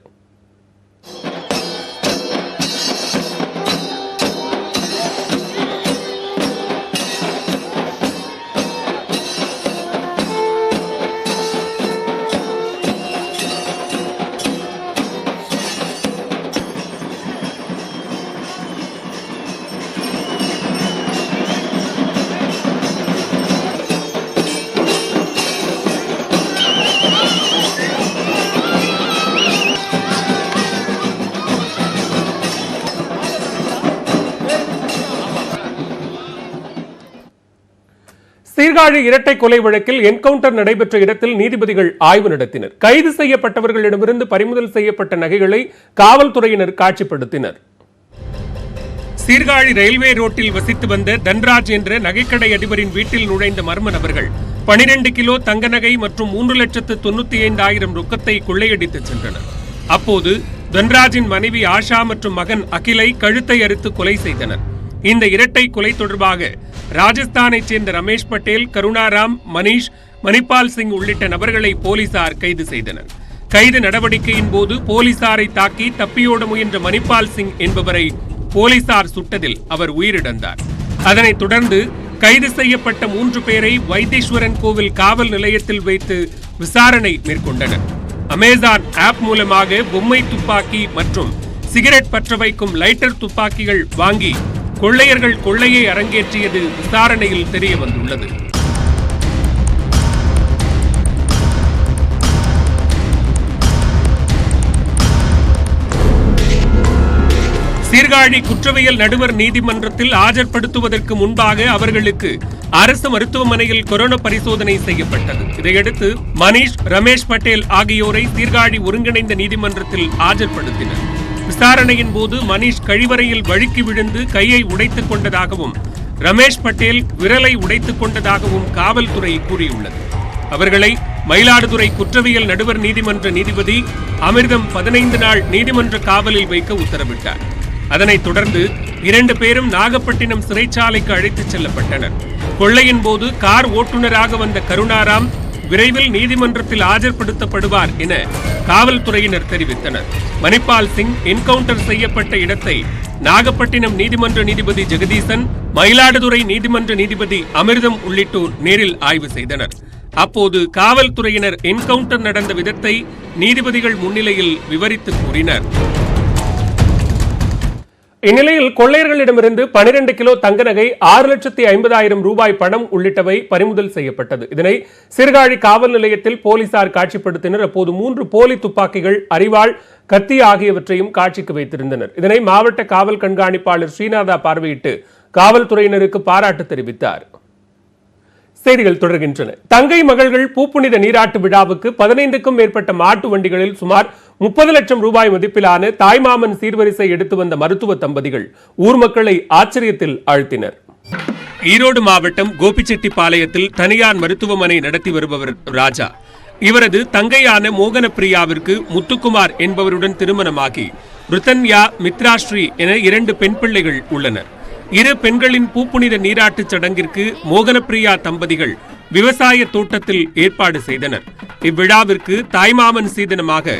சீர்காழி இரட்டை கொலை வழக்கில் என்கவுண்டர் நடைபெற்ற இடத்தில் நீதிபதிகள் ஆய்வு நடத்தினர். கைது செய்யப்பட்டவர்களிடமிருந்து பறிமுதல் செய்யப்பட்ட நகைகளை காவல்துறையினர் காட்சிப்படுத்தினர். சீர்காழி ரயில்வே ரோட்டில் வசித்து வந்த தன்ராஜ் என்ற நகைக்கடை அதிபரின் வீட்டில் நுழைந்த மர்ம நபர்கள் 12 கிலோ தங்க நகை மற்றும் 3,95,000 ரொக்கத்தை கொள்ளையடித்து சென்றனர். அப்போது தன்ராஜின் மனைவி ஆஷா மற்றும் மகன் அகிலை கழுத்தை அறுத்து கொலை செய்தனர். இந்த இரட்டை கொலை தொடர்பாக ராஜஸ்தானைச் சேர்ந்த ரமேஷ் பட்டேல், கருணாராம், மணிஷ், மணிபால் சிங் உள்ளிட்ட நபர்களை போலீசார் கைது செய்தனர். கைது நடவடிக்கையின் போது போலீசாரை தாக்கி தப்பியோட முயன்ற மணிபால் சிங் என்பவரை போலீசார் சுட்டதில் அவர் உயிரிழந்தார். அதனைத் தொடர்ந்து கைது செய்யப்பட்ட 3 பேரை வைத்தீஸ்வரன் கோவில் காவல் நிலையத்தில் வைத்து விசாரணை மேற்கொண்டனர். அமேசான் ஆப் மூலமாக பொம்மை துப்பாக்கி மற்றும் சிகரெட் பற்ற வைக்கும் லைட்டர் துப்பாக்கிகள் வாங்கி கொள்ளையர்கள் கொள்ளையை அரங்கேற்றியது விசாரணையில் தெரிய வந்துள்ளது. சீர்காழி குற்றவியல் நடுவர் நீதிமன்றத்தில் ஆஜர்படுத்துவதற்கு முன்பாக அவர்களுக்கு அரசு மருத்துவமனையில் கொரோனா பரிசோதனை செய்யப்பட்டது. இதையடுத்து மணிஷ், ரமேஷ் பட்டேல் ஆகியோரை சீர்காழி ஒருங்கிணைந்த நீதிமன்றத்தில் ஆஜர்படுத்தினர். விசாரணையின் போது மணிஷ் கழிவறையில் வழுக்கி விழுந்து கையை உடைத்துக் கொண்டதாகவும் ரமேஷ் பட்டேல் விரலை உடைத்துக் கொண்டதாகவும் காவல்துறை கூறியுள்ளது. அவர்களை மயிலாடுதுறை குற்றவியல் நடுவர் நீதிமன்ற நீதிபதி அமிர்தம் 15 நாள் நீதிமன்ற காவலில் வைக்க உத்தரவிட்டார். அதனைத் தொடர்ந்து 2 பேரும் நாகப்பட்டினம் சிறைச்சாலைக்கு அழைத்துச் செல்லப்பட்டனர். கொள்ளையின் போது கார் ஓட்டுநராக வந்த கருணாராம் விரைவில் நீதிமன்றத்தில் ஆஜர்படுத்தப்படுவார் என காவல்துறையினர் தெரிவித்தனர். மணிபால் சிங் என்கவுண்டர் செய்யப்பட்ட இடத்தை நாகப்பட்டினம் நீதிமன்ற நீதிபதி ஜெகதீசன், மயிலாடுதுறை நீதிமன்ற நீதிபதி அமிர்தம் உள்ளிட்டோர் நேரில் ஆய்வு செய்தனர். அப்போது காவல்துறையினர் என்கவுண்டர் நடந்த விதத்தை நீதிபதிகள் முன்னிலையில் விவரித்து கூறினர். இந்நிலையில் கொள்ளையர்களிடமிருந்து 12 கிலோ தங்க நகை, 6,50,000 ரூபாய் பணம் உள்ளிட்டவை பறிமுதல் செய்யப்பட்டது. இதனை சீர்காழி காவல் நிலையத்தில் போலீசார் காட்சிப்படுத்தினர். அப்போது 3 போலி துப்பாக்கிகள், அரிவாள், கத்தி ஆகியவற்றையும் காட்சிக்கு வைத்திருந்தனர். இதனை மாவட்ட காவல் கண்காணிப்பாளர் ஸ்ரீநாதா பார்வையிட்டு காவல்துறையினருக்கு பாராட்டு தெரிவித்தார். செய்திகள் தொடர்கின்றன. தங்கை மகள்கள் பூப்புனித நீராட்டு விழாவுக்கு 15க்கும் மேற்பட்ட மாட்டு வண்டிகளில் சுமார் 30 லட்சம் ரூபாய் மதிப்பிலான தாய்மாமன் சீர்வரிசை எடுத்து வந்த மருத்துவ தம்பதிகள் ஊர் மக்களை ஆச்சரியத்தில் ஆழ்த்தினர். ஈரோடு மாவட்டம் கோபிச்செட்டிப்பாளையத்தில் தனியார் மருத்துவமனை நடத்தி வருபவர் ராஜா. இவரது தங்கையான மோகன பிரியாவிற்கு முத்துக்குமார் என்பவருடன் திருமணமாகி ருத்தன்யா, மித்ராஸ்ரீ என 2 பெண் பிள்ளைகள் உள்ளனர். 2 பெண்களின் பூப்புனித நீராட்டுச் சடங்கிற்கு மோகனப்பிரியா தம்பதிகள் விவசாய தோட்டத்தில் ஏற்பாடு செய்தனர். இவ்விழாவிற்கு தாய்மாமன் சீதனமாக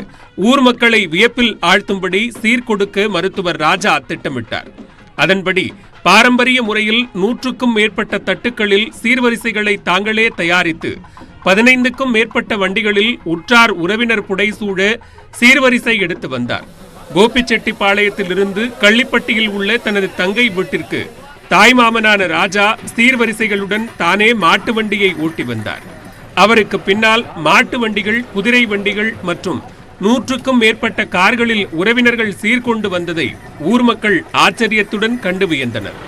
ஊர் மக்களை வியப்பில் ஆழ்த்தும்படி சீர்கொடுக்க மருத்துவர் ராஜா திட்டமிட்டார். அதன்படி பாரம்பரிய முறையில் 100க்கும் மேற்பட்ட தட்டுக்களில் சீர்வரிசைகளை தாங்களே தயாரித்து 15க்கும் மேற்பட்ட வண்டிகளில் உற்றார் உறவினர் புடைசூழ சீர்வரிசை எடுத்து வந்தார். கோபிச்செட்டிப்பாளையத்திலிருந்து கள்ளிப்பட்டியில் உள்ள தனது தங்கை வீட்டிற்கு தாய்மாமனான ராஜா சீர்வரிசைகளுடன் தானே மாட்டு வண்டியை ஓட்டி வந்தார். அவருக்கு பின்னால் மாட்டு வண்டிகள், குதிரை வண்டிகள் மற்றும் 100க்கும் மேற்பட்ட கார்களில் உறவினர்கள் சீர்கொண்டு வந்ததை ஊர் மக்கள் ஆச்சரியத்துடன் கண்டு வியந்தனர்.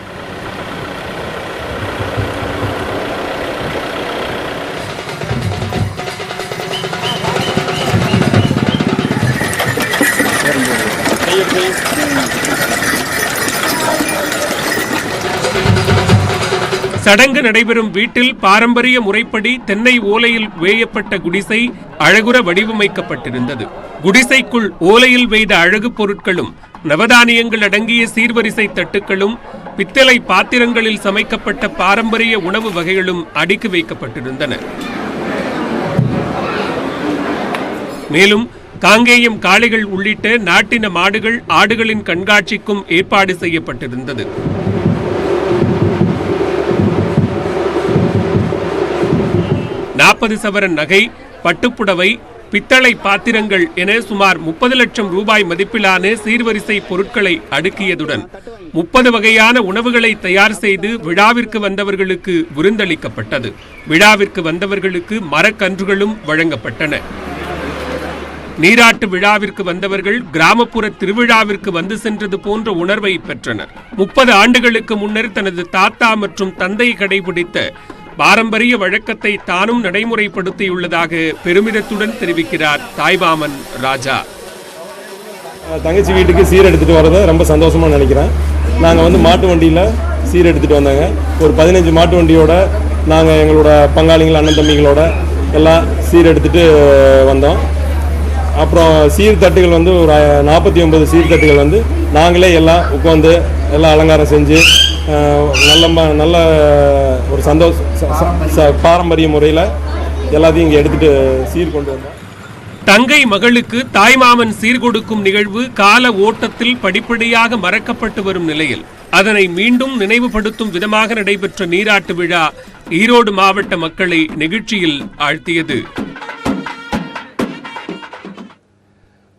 சடங்கு நடைபெறும் வீட்டில் பாரம்பரிய முறைப்படி தென்னை ஓலையில் வேயப்பட்ட குடிசை அழகுற வடிவமைக்கப்பட்டிருந்தது. குடிசைக்குள் ஓலையில் வேய்த அழகு பொருட்களும் நவதானியங்கள் அடங்கிய சீர்வரிசை தட்டுக்களும் பித்தளை பாத்திரங்களில் சமைக்கப்பட்ட பாரம்பரிய உணவு வகைகளும் அடுக்கி வைக்கப்பட்டிருந்தன. மேலும் காங்கேயம் காளைகள் உள்ளிட்ட நாட்டின மாடுகள் ஆடுகளின் கண்காட்சிக்கும் ஏற்பாடு செய்யப்பட்டிருந்தது. சவரன் நகை, பட்டுப்புடவை, பித்தளை பாத்திரங்கள் என சுமார் 30 லட்சம் ரூபாய் மதிப்பிலான சீர்வரிசை பொருட்களை அடுக்கியதுடன் 30 வகையான உணவுகளை தயார் செய்து விழாவிற்கு வந்தவர்களுக்கு விருந்தளிக்கப்பட்டது. விழாவிற்கு வந்தவர்களுக்கு மரக்கன்றுகளும் வழங்கப்பட்டன. நீராட்டு விழாவிற்கு வந்தவர்கள் கிராமப்புற திருவிழாவிற்கு வந்து சென்றது போன்ற உணர்வை பெற்றனர். 30 ஆண்டுகளுக்கு முன்னர் தனது தாத்தா மற்றும் தந்தை கடைபிடித்த பாரம்பரிய வழக்கத்தை தானும் நடைமுறைப்படுத்தியுள்ளதாக பெருமிதத்துடன் தெரிவிக்கிறார் தாய்மாமன் ராஜா. தங்கச்சி வீட்டுக்கு சீர் எடுத்துட்டு வரதை ரொம்ப சந்தோஷமா நினைக்கிறேன். நாங்கள் மாட்டு வண்டியில் சீர் எடுத்துட்டு வந்தாங்க. ஒரு 15 மாட்டு வண்டியோட நாங்கள் எங்களோட பங்காளிகள் அண்ணன் தம்பிகளோட எல்லாம் சீர் எடுத்துட்டு வந்தோம். அப்புறம் சீர்தட்டுகள் ஒரு 49 சீர்தட்டுகள் நாங்களே எல்லாம் உட்காந்து எல்லாம் அலங்காரம் செஞ்சு நல்ல ஒரு பாரம்பரிய முறையில் எல்லாத்தையும் இங்கே எடுத்துட்டு சீர் கொண்டு வந்தோம். தங்கை மகளுக்கு தாய்மாமன் சீர்கொடுக்கும் நிகழ்வு கால ஓட்டத்தில் படிப்படியாக மறக்கப்பட்டு வரும் நிலையில் அதனை மீண்டும் நினைவுபடுத்தும் விதமாக நடைபெற்ற நீராட்டு விழா ஈரோடு மாவட்ட மக்களை நெகிழ்ச்சியில் ஆழ்த்தியது.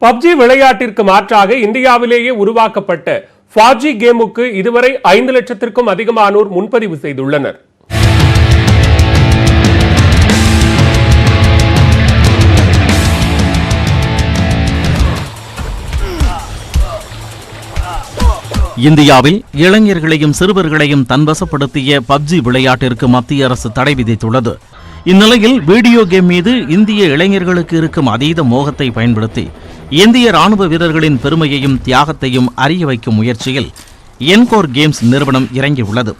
பப்ஜி விளையாட்டிற்கு மாற்றாக இந்தியாவிலேயே உருவாக்கப்பட்ட ஃபாஜி கேமுக்கு இதுவரை 5 லட்சத்திற்கும் அதிகமானோர் முன்பதிவு செய்துள்ளனர். இந்தியாவில் இளைஞர்களையும் சிறுவர்களையும் தன்வசப்படுத்திய பப்ஜி விளையாட்டிற்கு மத்திய அரசு தடை விதித்துள்ளது. இந்நிலையில் வீடியோ கேம் மீது இந்திய இளைஞர்களுக்கு இருக்கும் அதீத மோகத்தை பயன்படுத்தி இந்திய ராணுவ வீரர்களின் பெருமையையும் தியாகத்தையும் அறிய வைக்கும் முயற்சியில் என்கோர் கேம்ஸ் நிறுவனம் இறங்கியுள்ளது.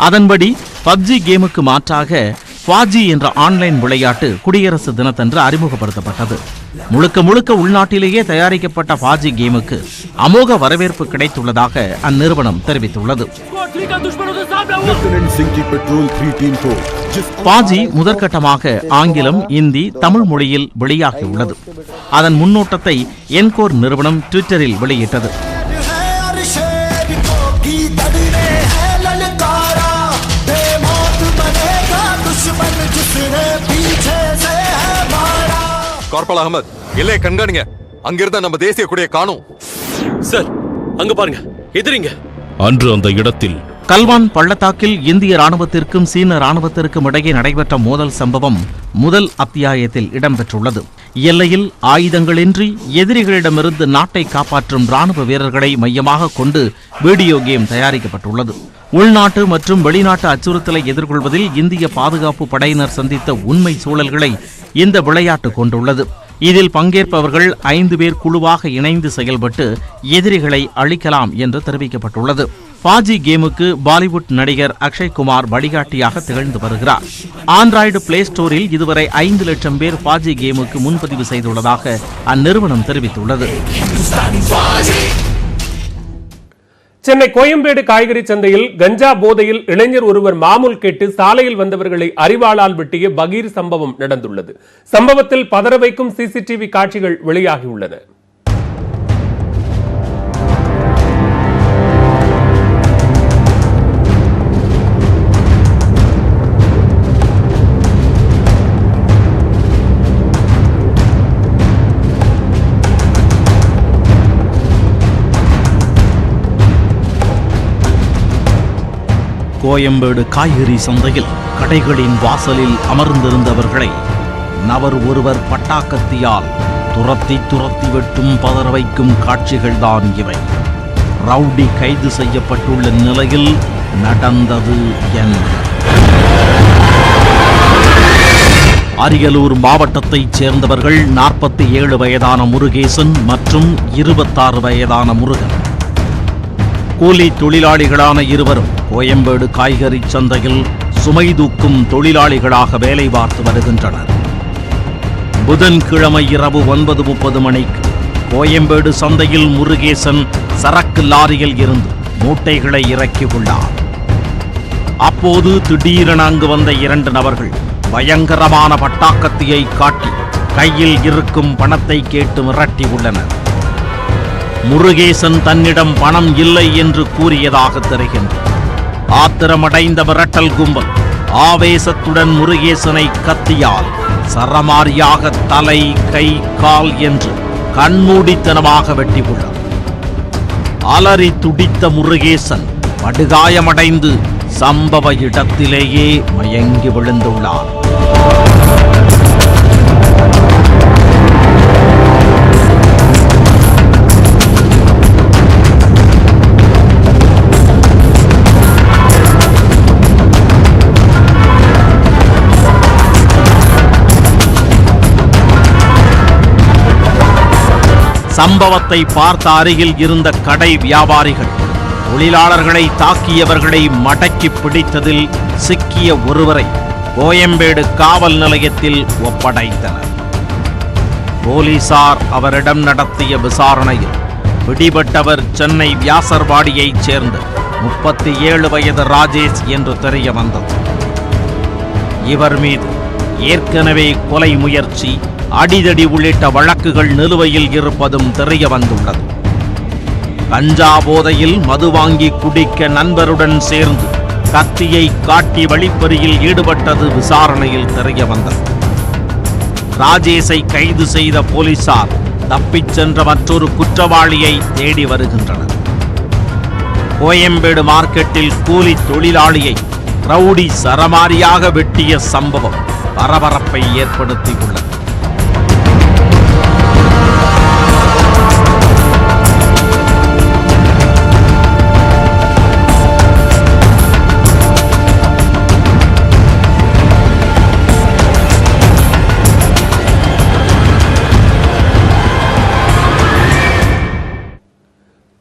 அதன்படி பப்ஜி கேமுக்கு மாற்றாக ஃபாஜி என்ற ஆன்லைன் விளையாட்டு குடியரசு தினத்தன்று அறிமுகப்படுத்தப்பட்டது. முழுக்க உள்நாட்டிலேயே தயாரிக்கப்பட்ட ஃபாஜி கேமுக்கு அமோக வரவேற்பு கிடைத்துள்ளதாக அந்நிறுவனம் தெரிவித்துள்ளது. ஃபாஜி முதற்கட்டமாக ஆங்கிலம், இந்தி, தமிழ் மொழியில் வெளியாகியுள்ளது. அதன் முன்னோட்டத்தை என்கோர் நிறுவனம் ட்விட்டரில் வெளியிட்டது. கார்பல் அகமது, எல்லையை கண்காணிங்க. அங்கிருந்த நம்ம தேசிய கொடியை காணோம். சார், அங்க பாருங்க, எதிரிங்க. அன்று அந்த இடத்தில் கல்வான் பள்ளத்தாக்கில் இந்திய ராணுவத்திற்கும் சீன ராணுவத்திற்கும் இடையே நடைபெற்ற மோதல் சம்பவம் முதல் அத்தியாயத்தில் இடம்பெற்றுள்ளது. எல்லையில் ஆயுதங்களின்றி எதிரிகளிடமிருந்து நாட்டை காப்பாற்றும் ராணுவ வீரர்களை மையமாக கொண்டு வீடியோ கேம் தயாரிக்கப்பட்டுள்ளது. உள்நாட்டு மற்றும் வெளிநாட்டு அச்சுறுத்தலை எதிர்கொள்வதில் இந்திய பாதுகாப்பு படையினர் சந்தித்த உண்மை சூழல்களை இந்த விளையாட்டு கொண்டுள்ளது. இதில் பங்கேற்பவர்கள் 5 பேர் குழுவாக இணைந்து செயல்பட்டு எதிரிகளை அழிக்கலாம் என்று தெரிவிக்கப்பட்டுள்ளது. ஃபாஜி கேமுக்கு பாலிவுட் நடிகர் அக்ஷய் குமார் வழிகாட்டியாக திகழ்ந்து வருகிறார். ஆண்ட்ராய்டு பிளே ஸ்டோரில் இதுவரை 5 லட்சம் பேர் ஃபாஜி கேமுக்கு முன்பதிவு செய்துள்ளதாக அந்நிறுவனம் தெரிவித்துள்ளது. சென்னை கோயம்பேடு காய்கறி சந்தையில் கஞ்சா போதையில் இளைஞர் ஒருவர் மாமூல் கேட்டு சாலையில் வந்தவர்களை அரிவாளால் வெட்டிய பகீர் சம்பவம் நடந்துள்ளது. சம்பவத்தில் பதற வைக்கும் சிசிடிவி காட்சிகள் வெளியாகியுள்ளன. கோயம்பேடு காய்கறி சந்தையில் கடைகளின் வாசலில் அமர்ந்திருந்தவர்களை நபர் ஒருவர் பட்டாக்கத்தியால் துரத்தி வெட்டும் பதற வைக்கும் காட்சிகள்தான் இவை. ரவுடி கைது செய்யப்பட்டுள்ள நிலையில் நடந்தது என்ன? அரியலூர் மாவட்டத்தைச் சேர்ந்தவர்கள் 47 வயதான முருகேசன் மற்றும் 26 வயதான முருகன். கூலி தொழிலாளிகளான இருவரும் கோயம்பேடு காய்கறி சந்தையில் சுமை தூக்கும் தொழிலாளிகளாக வேலை பார்த்து வருகின்றனர். புதன்கிழமை இரவு 9:30 மணிக்கு கோயம்பேடு சந்தையில் முருகேசன் சரக்கு லாரியில் இருந்து மூட்டைகளை இறக்கியுள்ளார். அப்போது திடீரென அங்கு வந்த 2 நபர்கள் பயங்கரமான பட்டாக்கத்தியை காட்டி கையில் இருக்கும் பணத்தை கேட்டு மிரட்டியுள்ளனர். முருகேசன் தன்னிடம் பணம் இல்லை என்று கூறியதாக தெரிகின்றது. ஆத்திரமடைந்த மிரட்டல் கும்பல் ஆவேசத்துடன் முருகேசனை கத்தியால் சரமாரியாக தலை, கை, கால் என்று கண்மூடித்தனமாக வெட்டியுள்ளார். அலறி துடித்த முருகேசன் படுகாயமடைந்து சம்பவ இடத்திலேயே மயங்கி விழுந்துள்ளார். சம்பவத்தை பார்த்த அருகில் இருந்த கடை வியாபாரிகள் தொழிலாளர்களை தாக்கியவர்களை மடக்கி பிடித்ததில் சிக்கிய ஒருவரை கோயம்பேடு காவல் நிலையத்தில் ஒப்படைத்தனர். போலீசார் அவரிடம் நடத்திய விசாரணையில் பிடிபட்டவர் சென்னை வியாசர்பாடியைச் சேர்ந்த 37 வயது ராஜேஷ் என்று தெரிய வந்தது. இவர் மீது ஏற்கனவே கொலை முயற்சி, அடிதடி உள்ளிட்ட வழக்குகள் நிலுவையில் இருப்பதும் தெரிய வந்துள்ளது. கஞ்சா போதையில் மது வாங்கி குடிக்க நண்பருடன் சேர்ந்து கத்தியை காட்டி வழிப்பறியில் ஈடுபட்டது விசாரணையில் தெரிய வந்தது. ராஜேஷை கைது செய்த போலீசார் தப்பிச் சென்ற மற்றொரு குற்றவாளியை தேடி வருகின்றனர். கோயம்பேடு மார்க்கெட்டில் கூலி தொழிலாளியை ரவுடி சரமாரியாக வெட்டிய சம்பவம் பரபரப்பை ஏற்படுத்தியுள்ளது.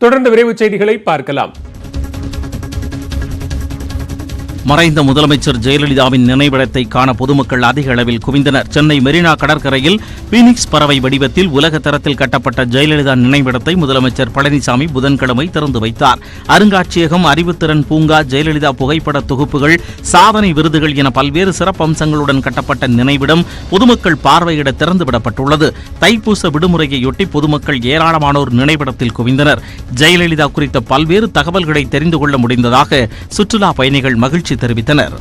தொடர்ந்து விரைவுச் செய்திகளை பார்க்கலாம். மறைந்த முதலமைச்சர் ஜெயலலிதாவின் நினைவிடத்தை காண பொதுமக்கள் அதிக அளவில் குவிந்தனர். சென்னை மெரினா கடற்கரையில் பீனிக்ஸ் பறவை வடிவத்தில் உலக தரத்தில் கட்டப்பட்ட ஜெயலலிதா நினைவிடத்தை முதலமைச்சர் பழனிசாமி புதன்கிழமை திறந்து வைத்தார். அருங்காட்சியகம், அறிவுத்திறன் பூங்கா, ஜெயலலிதா புகைப்பட தொகுப்புகள், சாதனை விருதுகள் என பல்வேறு சிறப்பம்சங்களுடன் கட்டப்பட்ட நினைவிடம் பொதுமக்கள் பார்வையிட திறந்துவிடப்பட்டுள்ளது. தைப்பூச விடுமுறையொட்டி பொதுமக்கள் ஏராளமானோர் நினைவிடத்தில் குவிந்தனர். ஜெயலலிதா குறித்த பல்வேறு தகவல்களை தெரிந்து கொள்ள முடிந்ததாக சுற்றுலா பயணிகள் மகிழ்ச்சி தெரிவித்தனர்.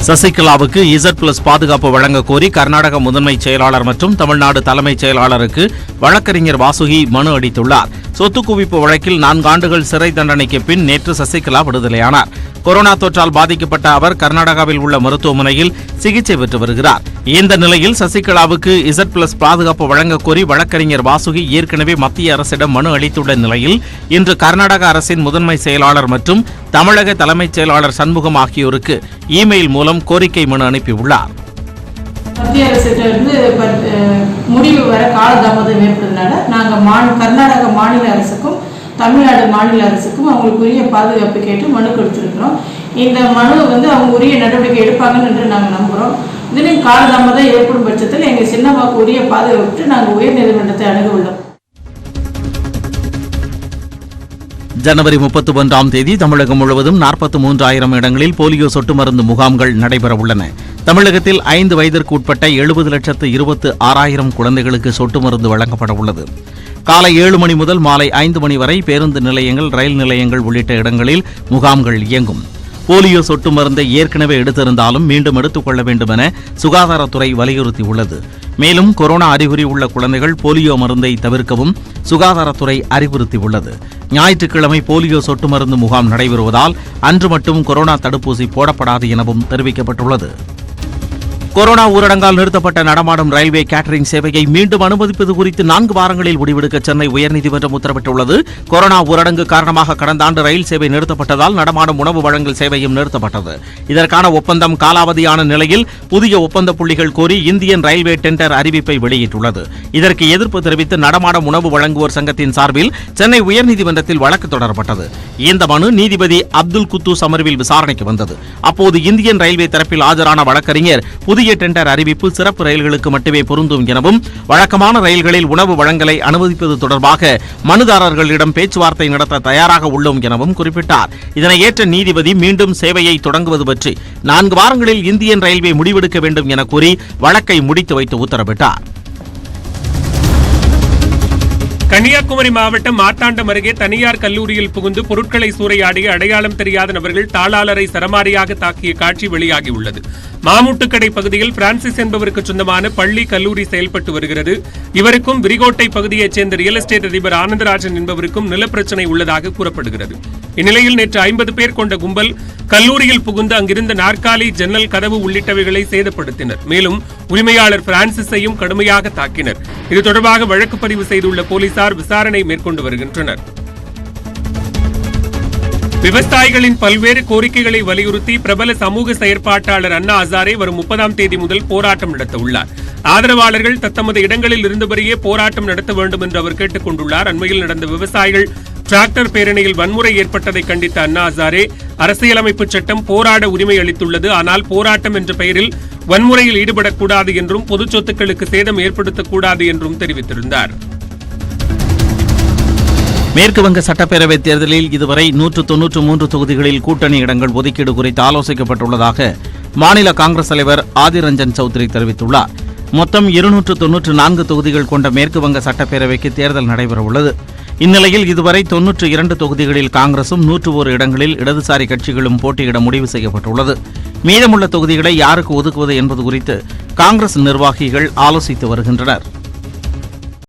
சசிகலாவுக்கு Z+ பாதுகாப்பு வழங்க கோரி கர்நாடக முதன்மை செயலாளர் மற்றும் தமிழ்நாடு தலைமைச் செயலாளருக்கு வழக்கறிஞர் வாசுகி மனு அளித்துள்ளார். சொத்து குவிப்பு வழக்கில் 4 ஆண்டுகள் சிறை தண்டனைக்கு பின் நேற்று சசிகலா விடுதலையானார். கொரோனா தொற்றால் பாதிக்கப்பட்ட அவர் கர்நாடகாவில் உள்ள மருத்துவமனையில் சிகிச்சை பெற்று வருகிறார். இந்த நிலையில் சசிகலாவுக்கு Z+ பாதுகாப்பு வழங்க கோரி வழக்கறிஞர் வாசுகி ஏற்கனவே மத்திய அரசிடம் மனு அளித்துள்ள நிலையில் இன்று கர்நாடக அரசின் முதன்மை செயலாளர் மற்றும் தமிழக தலைமைச் செயலாளர் சண்முகம் ஆகியோருக்கு இமெயில் மூலம் கோரிக்கை மனு அனுப்பியுள்ளார். மத்திய அரசிலிருந்து முடிவு வர காலதாமதம் ஏற்பட்டதுனால நாங்கள் கர்நாடக மாநில அரசுக்கும் தமிழ்நாடு மாநில அரசுக்கும் அவங்களுக்கு உரிய பாதுகாப்பு கேட்டு மனு கொடுத்துருக்கிறோம். இந்த மனு அவங்க உரிய நடவடிக்கை எடுப்பாங்கன்னு என்று நாங்கள் நம்புகிறோம். இதுலேயும் காலதாமதம் ஏற்படும் பட்சத்தில் எங்கள் சின்னம்மாவுக்கு உரிய பாதுகாப்பு நாங்கள் உயர்நீதிமன்றத்தை அணுக உள்ளோம். ஜனவரி 31ஆம் தேதி தமிழகம் முழுவதும் 43,000 இடங்களில் போலியோ சொட்டு மருந்து முகாம்கள் நடைபெறவுள்ளன. தமிழகத்தில் 5 வயதிற்கு உட்பட்ட 70,26,000 குழந்தைகளுக்கு சொட்டு மருந்து வழங்கப்பட உள்ளது. காலை 7 மணி முதல் மாலை 5 மணி வரை பேருந்து நிலையங்கள், ரயில் நிலையங்கள் உள்ளிட்ட இடங்களில் முகாம்கள் இயங்கும். போலியோ சொட்டு மருந்தை ஏற்கனவே எடுத்திருந்தாலும் மீண்டும் எடுத்துக் கொள்ள வேண்டும் என சுகாதாரத்துறை வலியுறுத்தியுள்ளது. மேலும் கொரோனா அறிகுறி உள்ள குழந்தைகள் போலியோ மருந்தை தவிர்க்கவும் சுகாதாரத்துறை அறிவுறுத்தியுள்ளது. ஞாயிற்றுக்கிழமை போலியோ சொட்டு மருந்து முகாம் நடைபெறுவதால் அன்று மட்டும் கொரோனா தடுப்பூசி போடப்படாது எனவும் தெரிவிக்கப்பட்டுள்ளது. கொரோனா ஊரடங்கால் நிறுத்தப்பட்ட நடமாடும் ரயில்வே கேட்டரிங் சேவையை மீண்டும் அனுமதிப்பது குறித்து 4 வாரங்களில் முடிவெடுக்க சென்னை உயர்நீதிமன்றம் உத்தரவிட்டுள்ளது. கொரோனா ஊரடங்கு காரணமாக கடந்த ஆண்டு ரயில் சேவை நிறுத்தப்பட்டதால் நடமாடும் உணவு வழங்கல் சேவையும் நிறுத்தப்பட்டது. இதற்கான ஒப்பந்தம் காலாவதியான நிலையில் புதிய ஒப்பந்த புள்ளிகள் கோரி இந்தியன் ரயில்வே டெண்டர் அறிவிப்பை வெளியிட்டுள்ளது. இதற்கு எதிர்ப்பு தெரிவித்து நடமாடும் உணவு வழங்குவோர் சங்கத்தின் சார்பில் சென்னை உயர்நீதிமன்றத்தில் வழக்கு தொடரப்பட்டது. இந்த மனு நீதிபதி அப்துல் குத்தூஸ் அமர்வில் விசாரணைக்கு வந்தது. அப்போது இந்தியன் ரயில்வே தரப்பில் ஆஜரான வழக்கறிஞர் புதிய டெண்டர் அறிவிப்பு சிறப்பு ரயில்களுக்கு மட்டுமே பொருந்தும் எனவும் வழக்கமான ரயில்களில் உணவு வழங்கலை அனுமதிப்பது தொடர்பாக மனுதாரர்களிடம் பேச்சுவார்த்தை நடத்த தயாராக உள்ளோம் எனவும் குறிப்பிட்டார். இதனை ஏற்ற நீதிபதி மீண்டும் சேவையை தொடங்குவது பற்றி 4 வாரங்களில் இந்தியன் ரயில்வே முடிவெடுக்க வேண்டும் என கூறி வழக்கை முடித்து வைத்து உத்தரவிட்டார். கன்னியாகுமரி மாவட்டம் மார்த்தாண்டம் அருகே தனியார் கல்லூரியில் புகுந்து பொருட்களை சூறையாடிய அடையாளம் தெரியாத நபர்கள் தாளாளரை சரமாரியாக தாக்கிய காட்சி வெளியாகியுள்ளது. மாமுட்டுக்கடை பகுதியில் பிரான்சிஸ் என்பவருக்கு சொந்தமான பள்ளி கல்லூரி செயல்பட்டு வருகிறது. இவருக்கும் விரிகோட்டை பகுதியைச் சேர்ந்த ரியல் எஸ்டேட் அதிபர் ஆனந்தராஜன் என்பவருக்கும் நிலப்பிரச்சனை உள்ளதாக கூறப்படுகிறது. இந்நிலையில் நேற்று 50 பேர் கொண்ட கும்பல் கல்லூரியில் புகுந்து அங்கிருந்த நாற்காலி, ஜன்னல், கதவு உள்ளிட்டவைகளை சேதப்படுத்தினர். மேலும் உரிமையாளர் பிரான்சிஸையும் கடுமையாக தாக்கினர். இது தொடர்பாக வழக்கு பதிவு செய்துள்ள போலீசார் விசாரணை மேற்கொண்டு வருகின்றனர். விவசாயிகளின் பல்வேறு கோரிக்கைகளை வலியுறுத்தி பிரபல சமூக செயற்பாட்டாளர் அண்ணா ஹசாரே வரும் 30ஆம் தேதி முதல் போராட்டம் நடத்த உள்ளார். ஆதரவாளர்கள் தத்தமது இடங்களில் இருந்தபடியே போராட்டம் நடத்த வேண்டும் என்று அவர் கேட்டுக் கொண்டுள்ளார். அண்மையில் நடந்த விவசாயிகள் டிராக்டர் பேரணியில் வன்முறை ஏற்பட்டதை கண்டித்த அண்ணா ஹசாரே, அரசியலமைப்பு சட்டம் போராட உரிமை அளித்துள்ளது, ஆனால் போராட்டம் என்ற பெயரில் வன்முறையில் ஈடுபடக்கூடாது என்றும் பொது சொத்துக்களுக்கு சேதம் ஏற்படுத்தக்கூடாது என்றும் தெரிவித்திருந்தார். மேற்குவங்க சட்டப்பேரவைத் தேர்தலில் இதுவரை 193 தொகுதிகளில் கூட்டணி இடங்கள் ஒதுக்கீடு குறித்து ஆலோசிக்கப்பட்டுள்ளதாக மாநில காங்கிரஸ் தலைவர் ஆதிர் ரஞ்சன் சௌத்ரி தெரிவித்துள்ளார். மொத்தம் 294 தொகுதிகள் கொண்ட மேற்குவங்க சட்டப்பேரவைக்கு தேர்தல் நடைபெறவுள்ளது. இந்நிலையில் இதுவரை 92 தொகுதிகளில் காங்கிரசும் 101 இடங்களில் இடதுசாரி கட்சிகளும் போட்டியிட முடிவு செய்யப்பட்டுள்ளது. மீதமுள்ள தொகுதிகளை யாருக்கு ஒதுக்குவது என்பது குறித்து காங்கிரஸ் நிர்வாகிகள் ஆலோசித்து வருகின்றனர்.